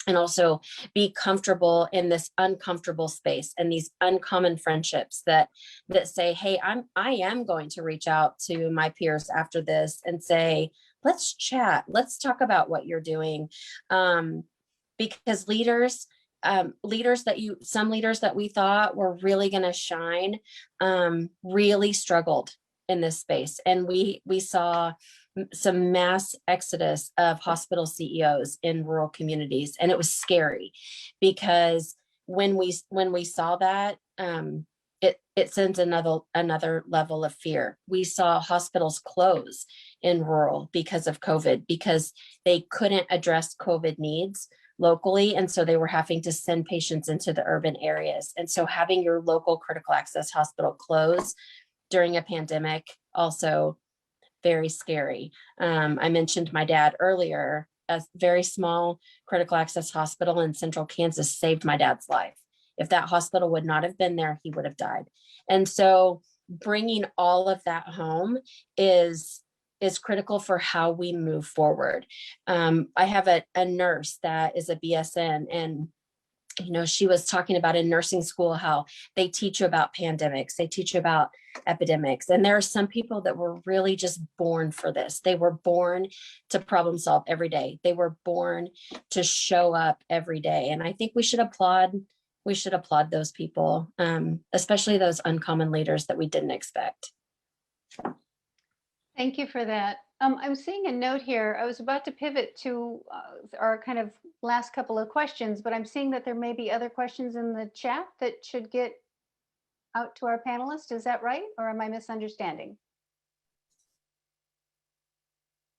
and also be comfortable in this uncomfortable space and these uncommon friendships that say, hey, I am going to reach out to my peers after this and say, let's chat, let's talk about what you're doing. Because leaders, some leaders that we thought were really going to shine, really struggled in this space. And we saw some mass exodus of hospital CEOs in rural communities. And it was scary because when we saw that, it sends another level of fear. We saw hospitals close in rural because of COVID, because they couldn't address COVID needs locally. And so they were having to send patients into the urban areas. And so having your local critical access hospital close during a pandemic, also very scary. I mentioned my dad earlier. A very small critical access hospital in central Kansas saved my dad's life. If that hospital would not have been there, he would have died. And so bringing all of that home is critical for how we move forward. I have a nurse that is a BSN, and she was talking about in nursing school how they teach you about pandemics, they teach you about epidemics. And there are some people that were really just born for this. They were born to problem solve every day. They were born to show up every day. And I think we should applaud those people, especially those uncommon leaders that we didn't expect. Thank you for that. I'm seeing a note here. I was about to pivot to our kind of last couple of questions, but I'm seeing that there may be other questions in the chat that should get out to our panelists. Is that right? Or am I misunderstanding?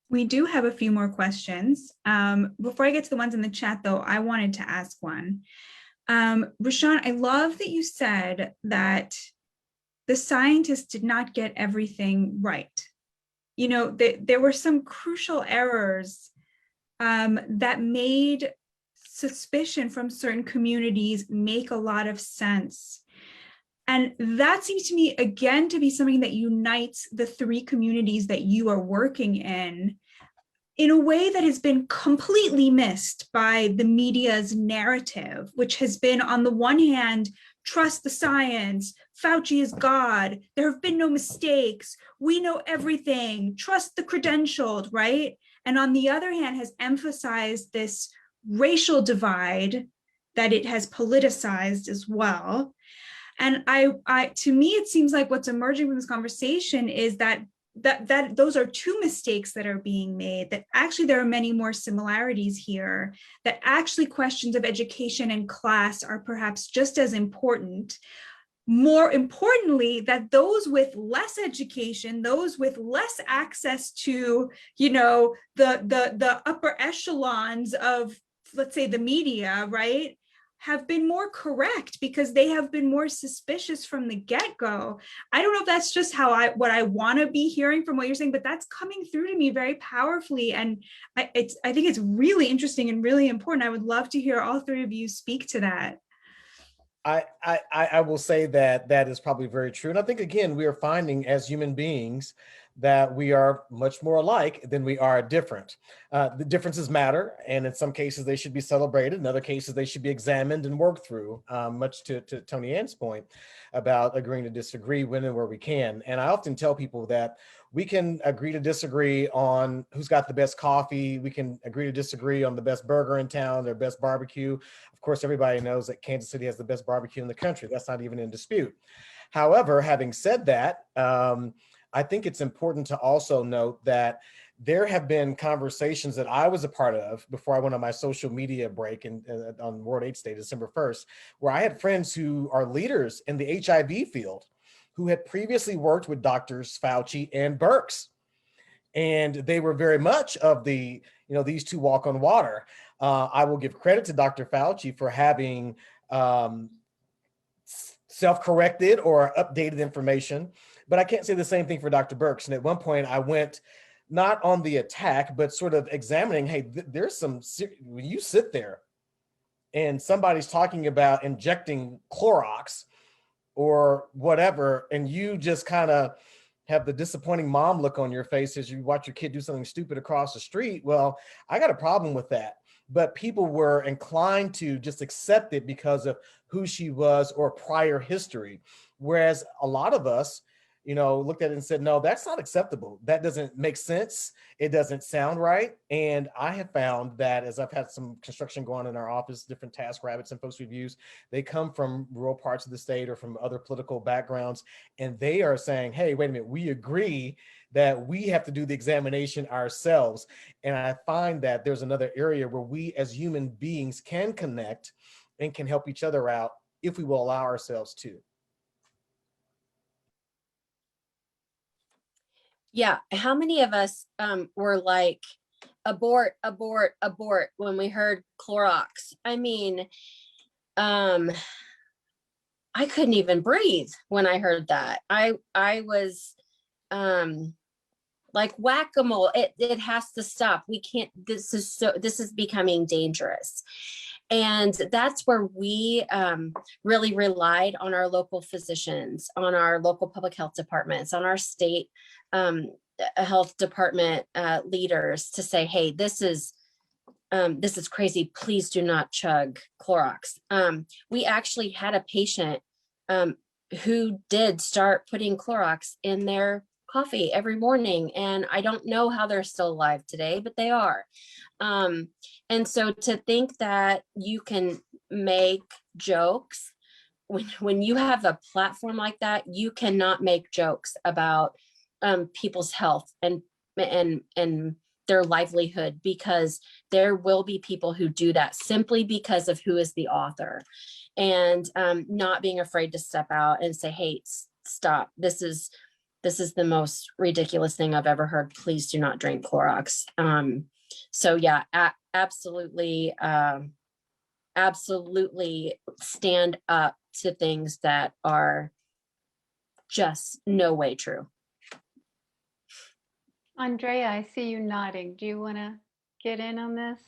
We do have a few more questions. Before I get to the ones in the chat, though, I wanted to ask one. Rashaan, I love that you said that the scientists did not get everything right. There were some crucial errors that made suspicion from certain communities make a lot of sense. And that seems to me, again, to be something that unites the three communities that you are working in a way that has been completely missed by the media's narrative, which has been, on the one hand, trust the science, Fauci is God, there have been no mistakes, we know everything, trust the credentialed, right? And on the other hand, has emphasized this racial divide that it has politicized as well. And to me, it seems like what's emerging from this conversation is that those are two mistakes that are being made, that actually there are many more similarities here, that actually questions of education and class are perhaps just as important. More importantly, that those with less education, those with less access to, the upper echelons of, let's say, the media, right, have been more correct because they have been more suspicious from the get-go. I don't know if that's just what I want to be hearing from what you're saying, but that's coming through to me very powerfully. And I think it's really interesting and really important. I would love to hear all three of you speak to that. I will say that is probably very true. And I think, again, we are finding as human beings that we are much more alike than we are different. The differences matter, and in some cases they should be celebrated. In other cases, they should be examined and worked through, much to Tony Ann's point about agreeing to disagree when and where we can. And I often tell people that we can agree to disagree on who's got the best coffee. We can agree to disagree on the best burger in town, their best barbecue. Of course, everybody knows that Kansas City has the best barbecue in the country. That's not even in dispute. However, having said that, I think it's important to also note that there have been conversations that I was a part of before I went on my social media break on World AIDS Day, December 1st, where I had friends who are leaders in the HIV field who had previously worked with doctors Fauci and Birx. And they were very much of the, these two walk on water. I will give credit to Dr. Fauci for having self-corrected or updated information, but I can't say the same thing for Dr. Birx. And at one point I went not on the attack, but sort of examining, hey, there's some, when you sit there and somebody's talking about injecting Clorox or whatever, and you just kind of have the disappointing mom look on your face as you watch your kid do something stupid across the street. Well, I got a problem with that. But people were inclined to just accept it because of who she was or prior history. Whereas a lot of us, looked at it and said, no, that's not acceptable. That doesn't make sense. It doesn't sound right. And I have found that as I've had some construction going on in our office, different task rabbits and folks we've used, they come from rural parts of the state or from other political backgrounds. And they are saying, hey, wait a minute, we agree that we have to do the examination ourselves. And I find that there's another area where we as human beings can connect and can help each other out if we will allow ourselves to. Yeah, how many of us were like, abort, abort, abort when we heard Clorox? I mean, I couldn't even breathe when I heard that. I was like whack-a-mole. It has to stop. We can't, this is becoming dangerous. And that's where we really relied on our local physicians, on our local public health departments, on our state health department leaders to say, hey, this is crazy. Please do not chug Clorox. We actually had a patient who did start putting Clorox in their coffee every morning. And I don't know how they're still alive today, but they are. And so to think that you can make jokes when you have a platform like that, you cannot make jokes about people's health and their livelihood, because there will be people who do that simply because of who is the author, and not being afraid to step out and say, hey, stop. This is the most ridiculous thing I've ever heard. Please do not drink Clorox. So yeah, absolutely stand up to things that are just no way true. Andrea, I see you nodding. Do you want to get in on this?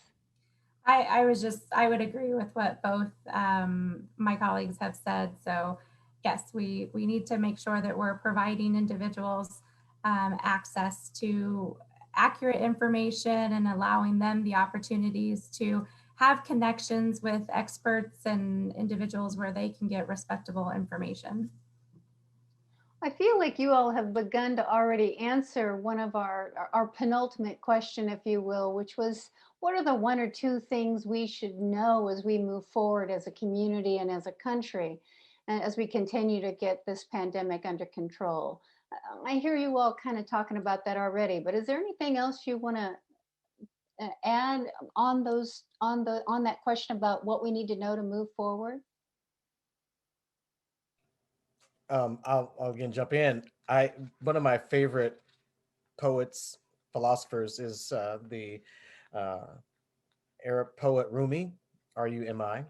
I would agree with what both my colleagues have said. So yes, we need to make sure that we're providing individuals access to accurate information and allowing them the opportunities to have connections with experts and individuals where they can get respectable information. I feel like you all have begun to already answer one of our penultimate question, if you will, which was, what are the one or two things we should know as we move forward as a community and as a country, and as we continue to get this pandemic under control? I hear you all kind of talking about that already, but is there anything else you want to add on that question about what we need to know to move forward? I'll again jump in. One of my favorite poets, philosophers is the Arab poet Rumi, R-U-M-I.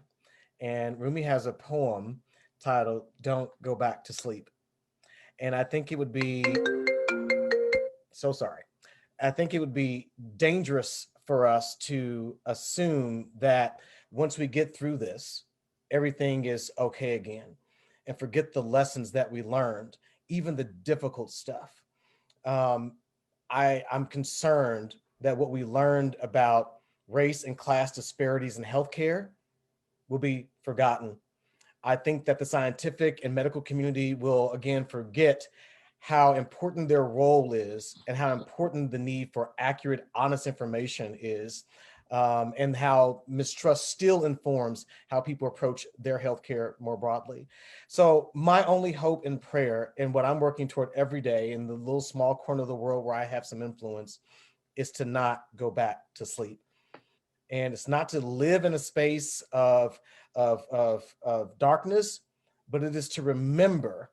And Rumi has a poem titled "Don't Go Back to Sleep." And I think it would be, so sorry. I think it would be dangerous for us to assume that once we get through this, everything is okay again, and forget the lessons that we learned, even the difficult stuff. I'm concerned that what we learned about race and class disparities in healthcare will be forgotten. I think that the scientific and medical community will again forget how important their role is and how important the need for accurate, honest information is, and how mistrust still informs how people approach their healthcare more broadly. So my only hope and prayer, and what I'm working toward every day in the little small corner of the world where I have some influence, is to not go back to sleep. And it's not to live in a space of darkness, but it is to remember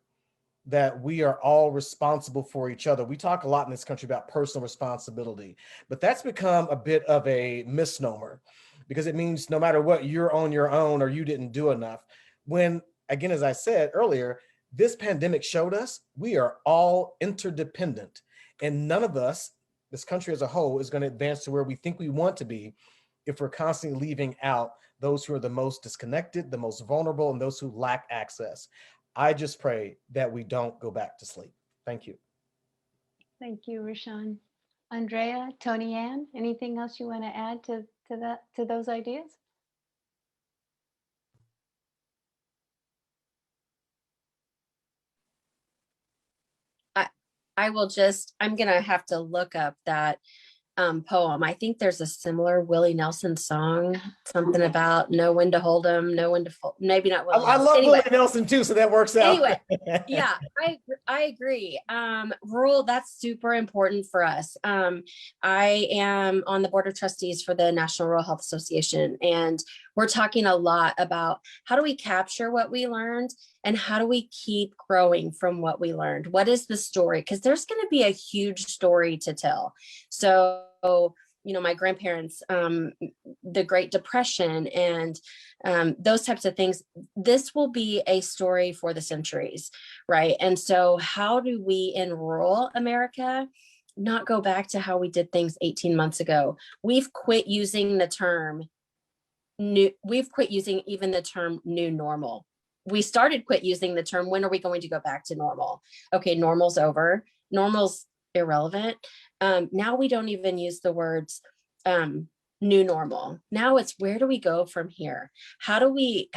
that we are all responsible for each other. We talk a lot in this country about personal responsibility, but that's become a bit of a misnomer, because it means no matter what, you're on your own or you didn't do enough. When, again, as I said earlier, this pandemic showed us we are all interdependent, and none of us, this country as a whole, is going to advance to where we think we want to be if we're constantly leaving out those who are the most disconnected, the most vulnerable, and those who lack access. I just pray that we don't go back to sleep. Thank you. Thank you, Rashaan. Andrea, Tony Ann, anything else you want to add to those ideas? I'm going to have to look up that poem. I think there's a similar Willie Nelson song, something about know when to hold them, know when to fold. Maybe not Willie I Nelson. love Anyway, Willie Nelson too, so that works out. Anyway, yeah, I agree. Rural, that's super important for us. I am on the board of trustees for the National Rural Health Association, and we're talking a lot about how do we capture what we learned and how do we keep growing from what we learned? What is the story? Because there's going to be a huge story to tell. So, my grandparents, the Great Depression, and those types of things, this will be a story for the centuries, right? And so how do we in rural America not go back to how we did things 18 months ago? We've quit using the term we've quit using even the term new normal. We started quit using the term, when are we going to go back to normal? Okay, normal's over. Normal's irrelevant. Now we don't even use the words new normal. Now it's, where do we go from here? How do we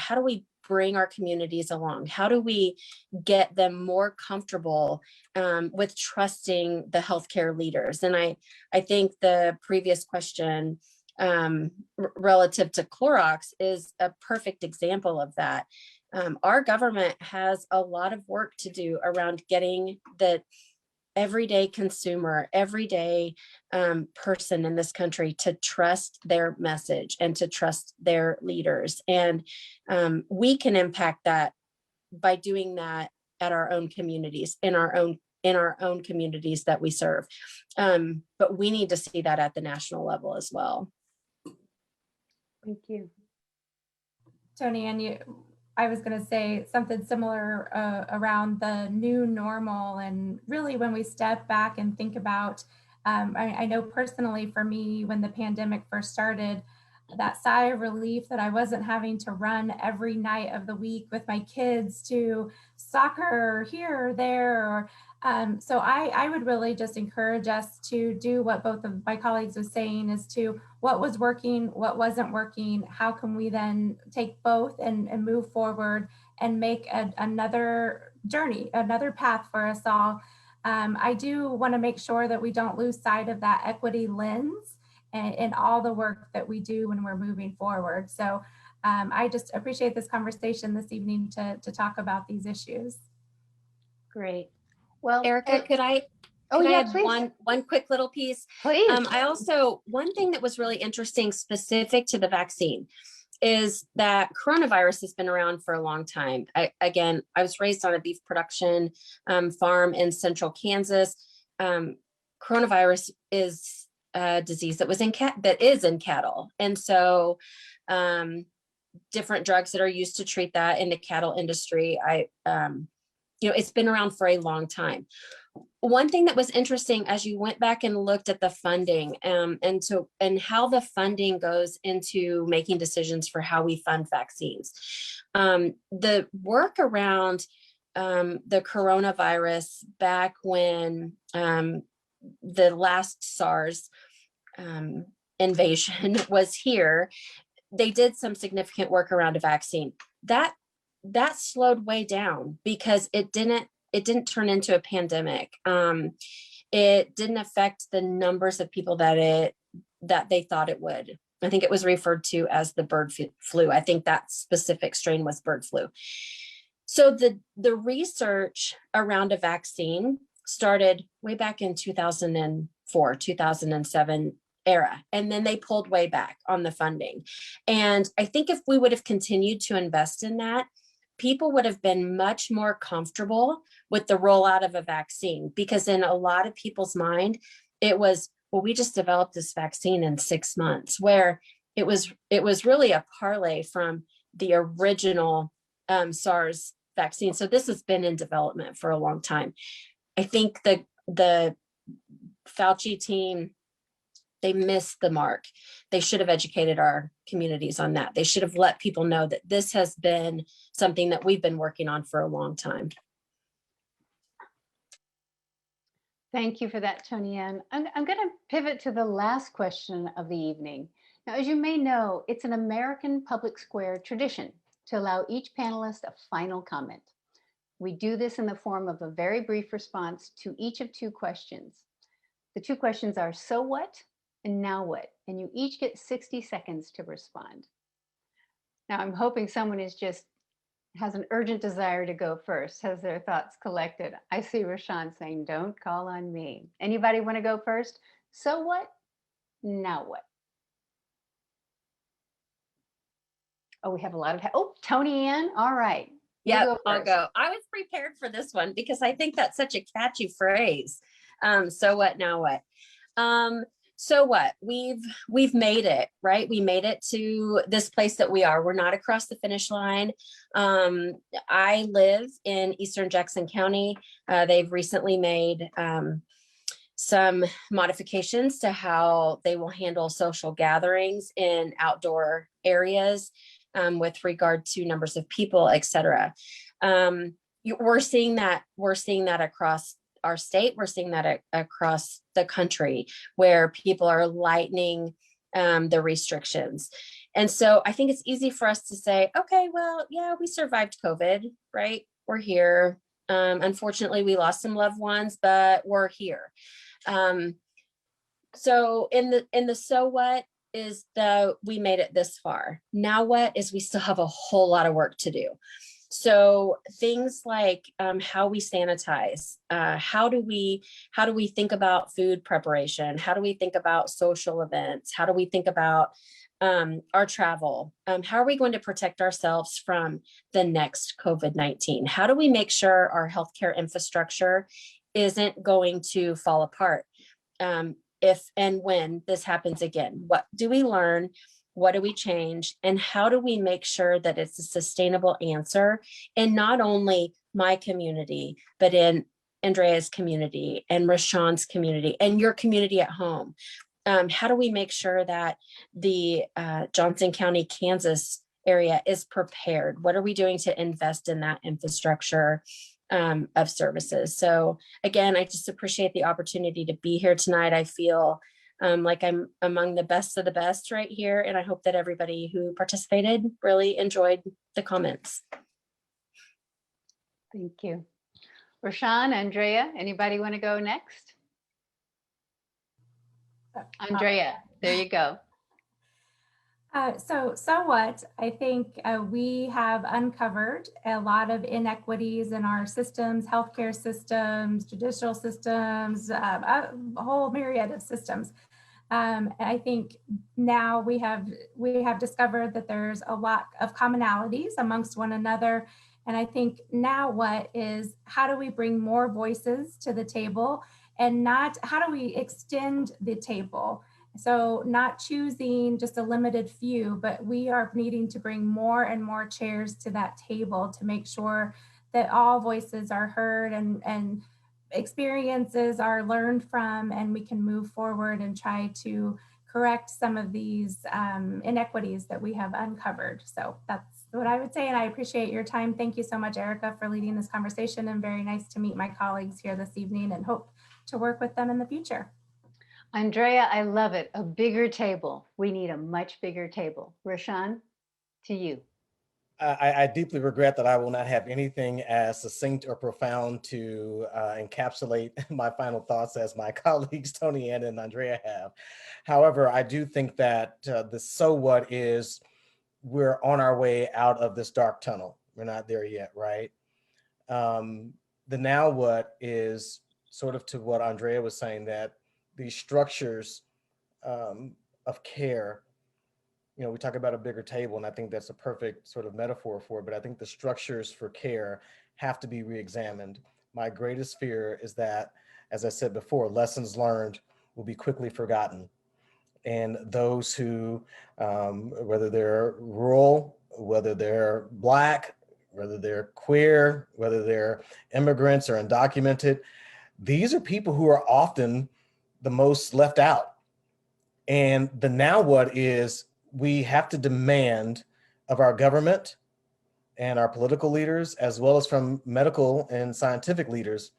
bring our communities along? How do we get them more comfortable with trusting the healthcare leaders? And I think the previous question relative to Clorox is a perfect example of that. Our government has a lot of work to do around getting the everyday consumer, everyday person in this country to trust their message and to trust their leaders. And we can impact that by doing that at our own communities, in our own communities that we serve. But we need to see that at the national level as well. Thank you. Tony, and I was going to say something similar around the new normal. And really, when we step back and think about, I know personally for me, when the pandemic first started, that sigh of relief that I wasn't having to run every night of the week with my kids to soccer here or there. Or, so I would really just encourage us to do what both of my colleagues was saying, is to what was working, what wasn't working, how can we then take both and move forward and make another journey, another path for us all. I do want to make sure that we don't lose sight of that equity lens in all the work that we do when we're moving forward. So I just appreciate this conversation this evening to talk about these issues. Great. Well, Erika, could I add please. one quick little piece? Please. I also, one thing that was really interesting specific to the vaccine is that coronavirus has been around for a long time. I was raised on a beef production farm in central Kansas. Coronavirus is a disease that is in cattle. And so different drugs that are used to treat that in the cattle industry, it's been around for a long time. One thing that was interesting as you went back and looked at the funding and how the funding goes into making decisions for how we fund vaccines. The work around the coronavirus back when the last SARS invasion was here, they did some significant work around a vaccine. That slowed way down because it didn't turn into a pandemic. It didn't affect the numbers of people that they thought it would. I think it was referred to as the bird flu. I think that specific strain was bird flu. So the research around a vaccine started way back in 2004, 2007 era. And then they pulled way back on the funding. And I think if we would have continued to invest in that, people would have been much more comfortable with the rollout of a vaccine, because in a lot of people's mind, it was, well, we just developed this vaccine in 6 months, where it was really a parlay from the original SARS vaccine. So this has been in development for a long time. I think the Fauci team, they missed the mark. They should have educated our communities on that. They should have let people know that this has been something that we've been working on for a long time. Thank you for that, Tony Ann. I'm going to pivot to the last question of the evening. Now, as you may know, it's an American public square tradition to allow each panelist a final comment. We do this in the form of a very brief response to each of 2 questions. The 2 questions are, so what and now what? And you each get 60 seconds to respond. Now, I'm hoping someone has an urgent desire to go first, has their thoughts collected. I see Rashaan saying, don't call on me. Anybody want to go first? So what? Now what? Oh, we have a lot of, Tony Ann. All right. Yeah, I'll go. I was prepared for this one because I think that's such a catchy phrase. So what, now what? So what? We've made it, right? We made it to this place that we are. We're not across the finish line. I live in Eastern Jackson County. They've recently made some modifications to how they will handle social gatherings in outdoor areas with regard to numbers of people, et cetera. We're seeing that across our state. We're seeing that across the country where people are lightening the restrictions. And so I think it's easy for us to say, okay, well, yeah, we survived COVID, right? We're here. Unfortunately, we lost some loved ones, but we're here. So in the so what is we made it this far. Now what is we still have a whole lot of work to do. So things like how we sanitize, how do we think about food preparation? How do we think about social events? How do we think about our travel? How are we going to protect ourselves from the next COVID-19? How do we make sure our healthcare infrastructure isn't going to fall apart if and when this happens again? What do we learn? What do we change? And how do we make sure that it's a sustainable answer in not only my community, but in Andrea's community and Rashaan's community and your community at home? How do we make sure that the Johnson County, Kansas area is prepared? What are we doing to invest in that infrastructure of services? So again, I just appreciate the opportunity to be here tonight. I feel like I'm among the best of the best right here. And I hope that everybody who participated really enjoyed the comments. Thank you. Rashaan, Andrea, anybody want to go next? Andrea, there you go. So what? I think we have uncovered a lot of inequities in our systems, healthcare systems, judicial systems, a whole myriad of systems. I think now we have discovered that there's a lot of commonalities amongst one another. And I think now what is, how do we bring more voices to the table, and not how do we extend the table? So not choosing just a limited few, but we are needing to bring more and more chairs to that table to make sure that all voices are heard and experiences are learned from, and we can move forward and try to correct some of these inequities that we have uncovered. So that's what I would say, and I appreciate your time. Thank you so much, Erika, for leading this conversation, and very nice to meet my colleagues here this evening and hope to work with them in the future. Andrea, I love it. A bigger table. We need a much bigger table. Rashaan, to you. I deeply regret that I will not have anything as succinct or profound to encapsulate my final thoughts as my colleagues Tony Ann and Andrea have. However, I do think that the so what is, we're on our way out of this dark tunnel. We're not there yet, right? The now what is sort of to what Andrea was saying, that these structures of care, you know, we talk about a bigger table, and I think that's a perfect sort of metaphor for it, but I think the structures for care have to be re-examined. My greatest fear is that, as I said before, lessons learned will be quickly forgotten. And those who, whether they're rural, whether they're Black, whether they're queer, whether they're immigrants or undocumented, these are people who are often the most left out. And the now what is, we have to demand of our government and our political leaders, as well as from medical and scientific leaders,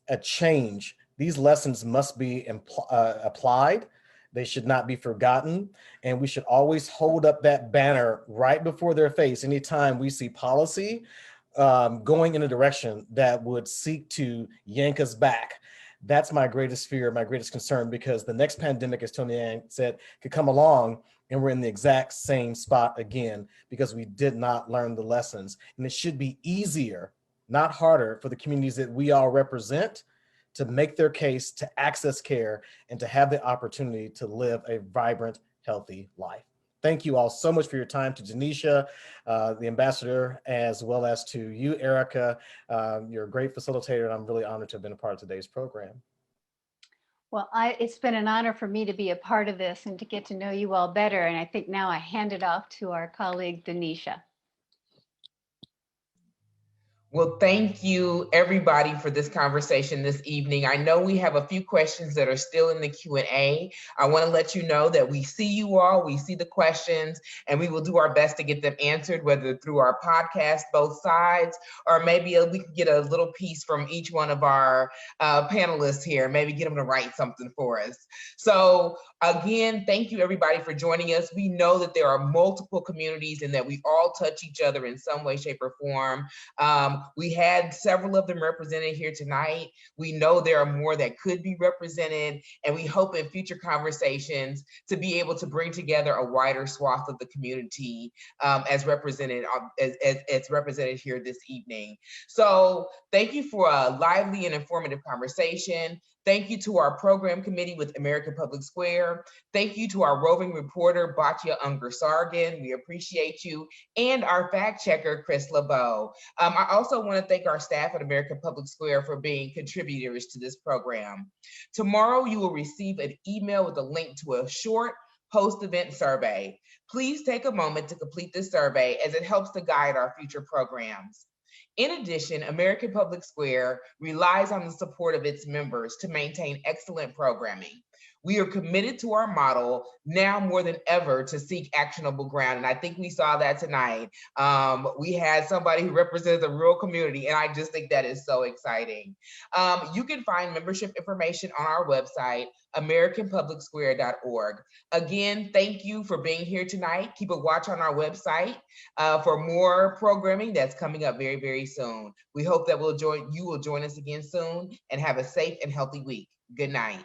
a change. These lessons must be applied. They should not be forgotten. And we should always hold up that banner right before their face anytime we see policy going in a direction that would seek to yank us back. That's my greatest fear, my greatest concern, because the next pandemic, as Tony Yang said, could come along and we're in the exact same spot again because we did not learn the lessons. And it should be easier, not harder, for the communities that we all represent to make their case, to access care, and to have the opportunity to live a vibrant, healthy life. Thank you all so much for your time, to Janisha, the ambassador, as well as to you, Erika. You're a great facilitator, and I'm really honored to have been a part of today's program. Well, it's been an honor for me to be a part of this and to get to know you all better. And I think now I hand it off to our colleague, Danisha. Well, thank you everybody for this conversation this evening. I know we have a few questions that are still in the Q&A. I want to let you know that we see you all, we see the questions, and we will do our best to get them answered, whether through our podcast, both sides, or maybe we can get a little piece from each one of our panelists here, maybe get them to write something for us. So again, thank you everybody for joining us. We know that there are multiple communities and that we all touch each other in some way, shape, or form. We had several of them represented here tonight. We know there are more that could be represented, and we hope in future conversations to be able to bring together a wider swath of the community as represented here this evening. So thank you for a lively and informative conversation. Thank you to our program committee with American Public Square. Thank you to our roving reporter, Batya Ungar-Sargon. We appreciate you. And our fact checker, Chris LeBeau. I also want to thank our staff at American Public Square for being contributors to this program. Tomorrow, you will receive an email with a link to a short post-event survey. Please take a moment to complete this survey as it helps to guide our future programs. In addition, American Public Square relies on the support of its members to maintain excellent programming. We are committed to our model now more than ever to seek actionable ground. And I think we saw that tonight. We had somebody who represents a rural community, and I just think that is so exciting. You can find membership information on our website, americanpublicsquare.org. Again, thank you for being here tonight. Keep a watch on our website for more programming that's coming up very, very soon. We hope that you will join us again soon, and have a safe and healthy week. Good night.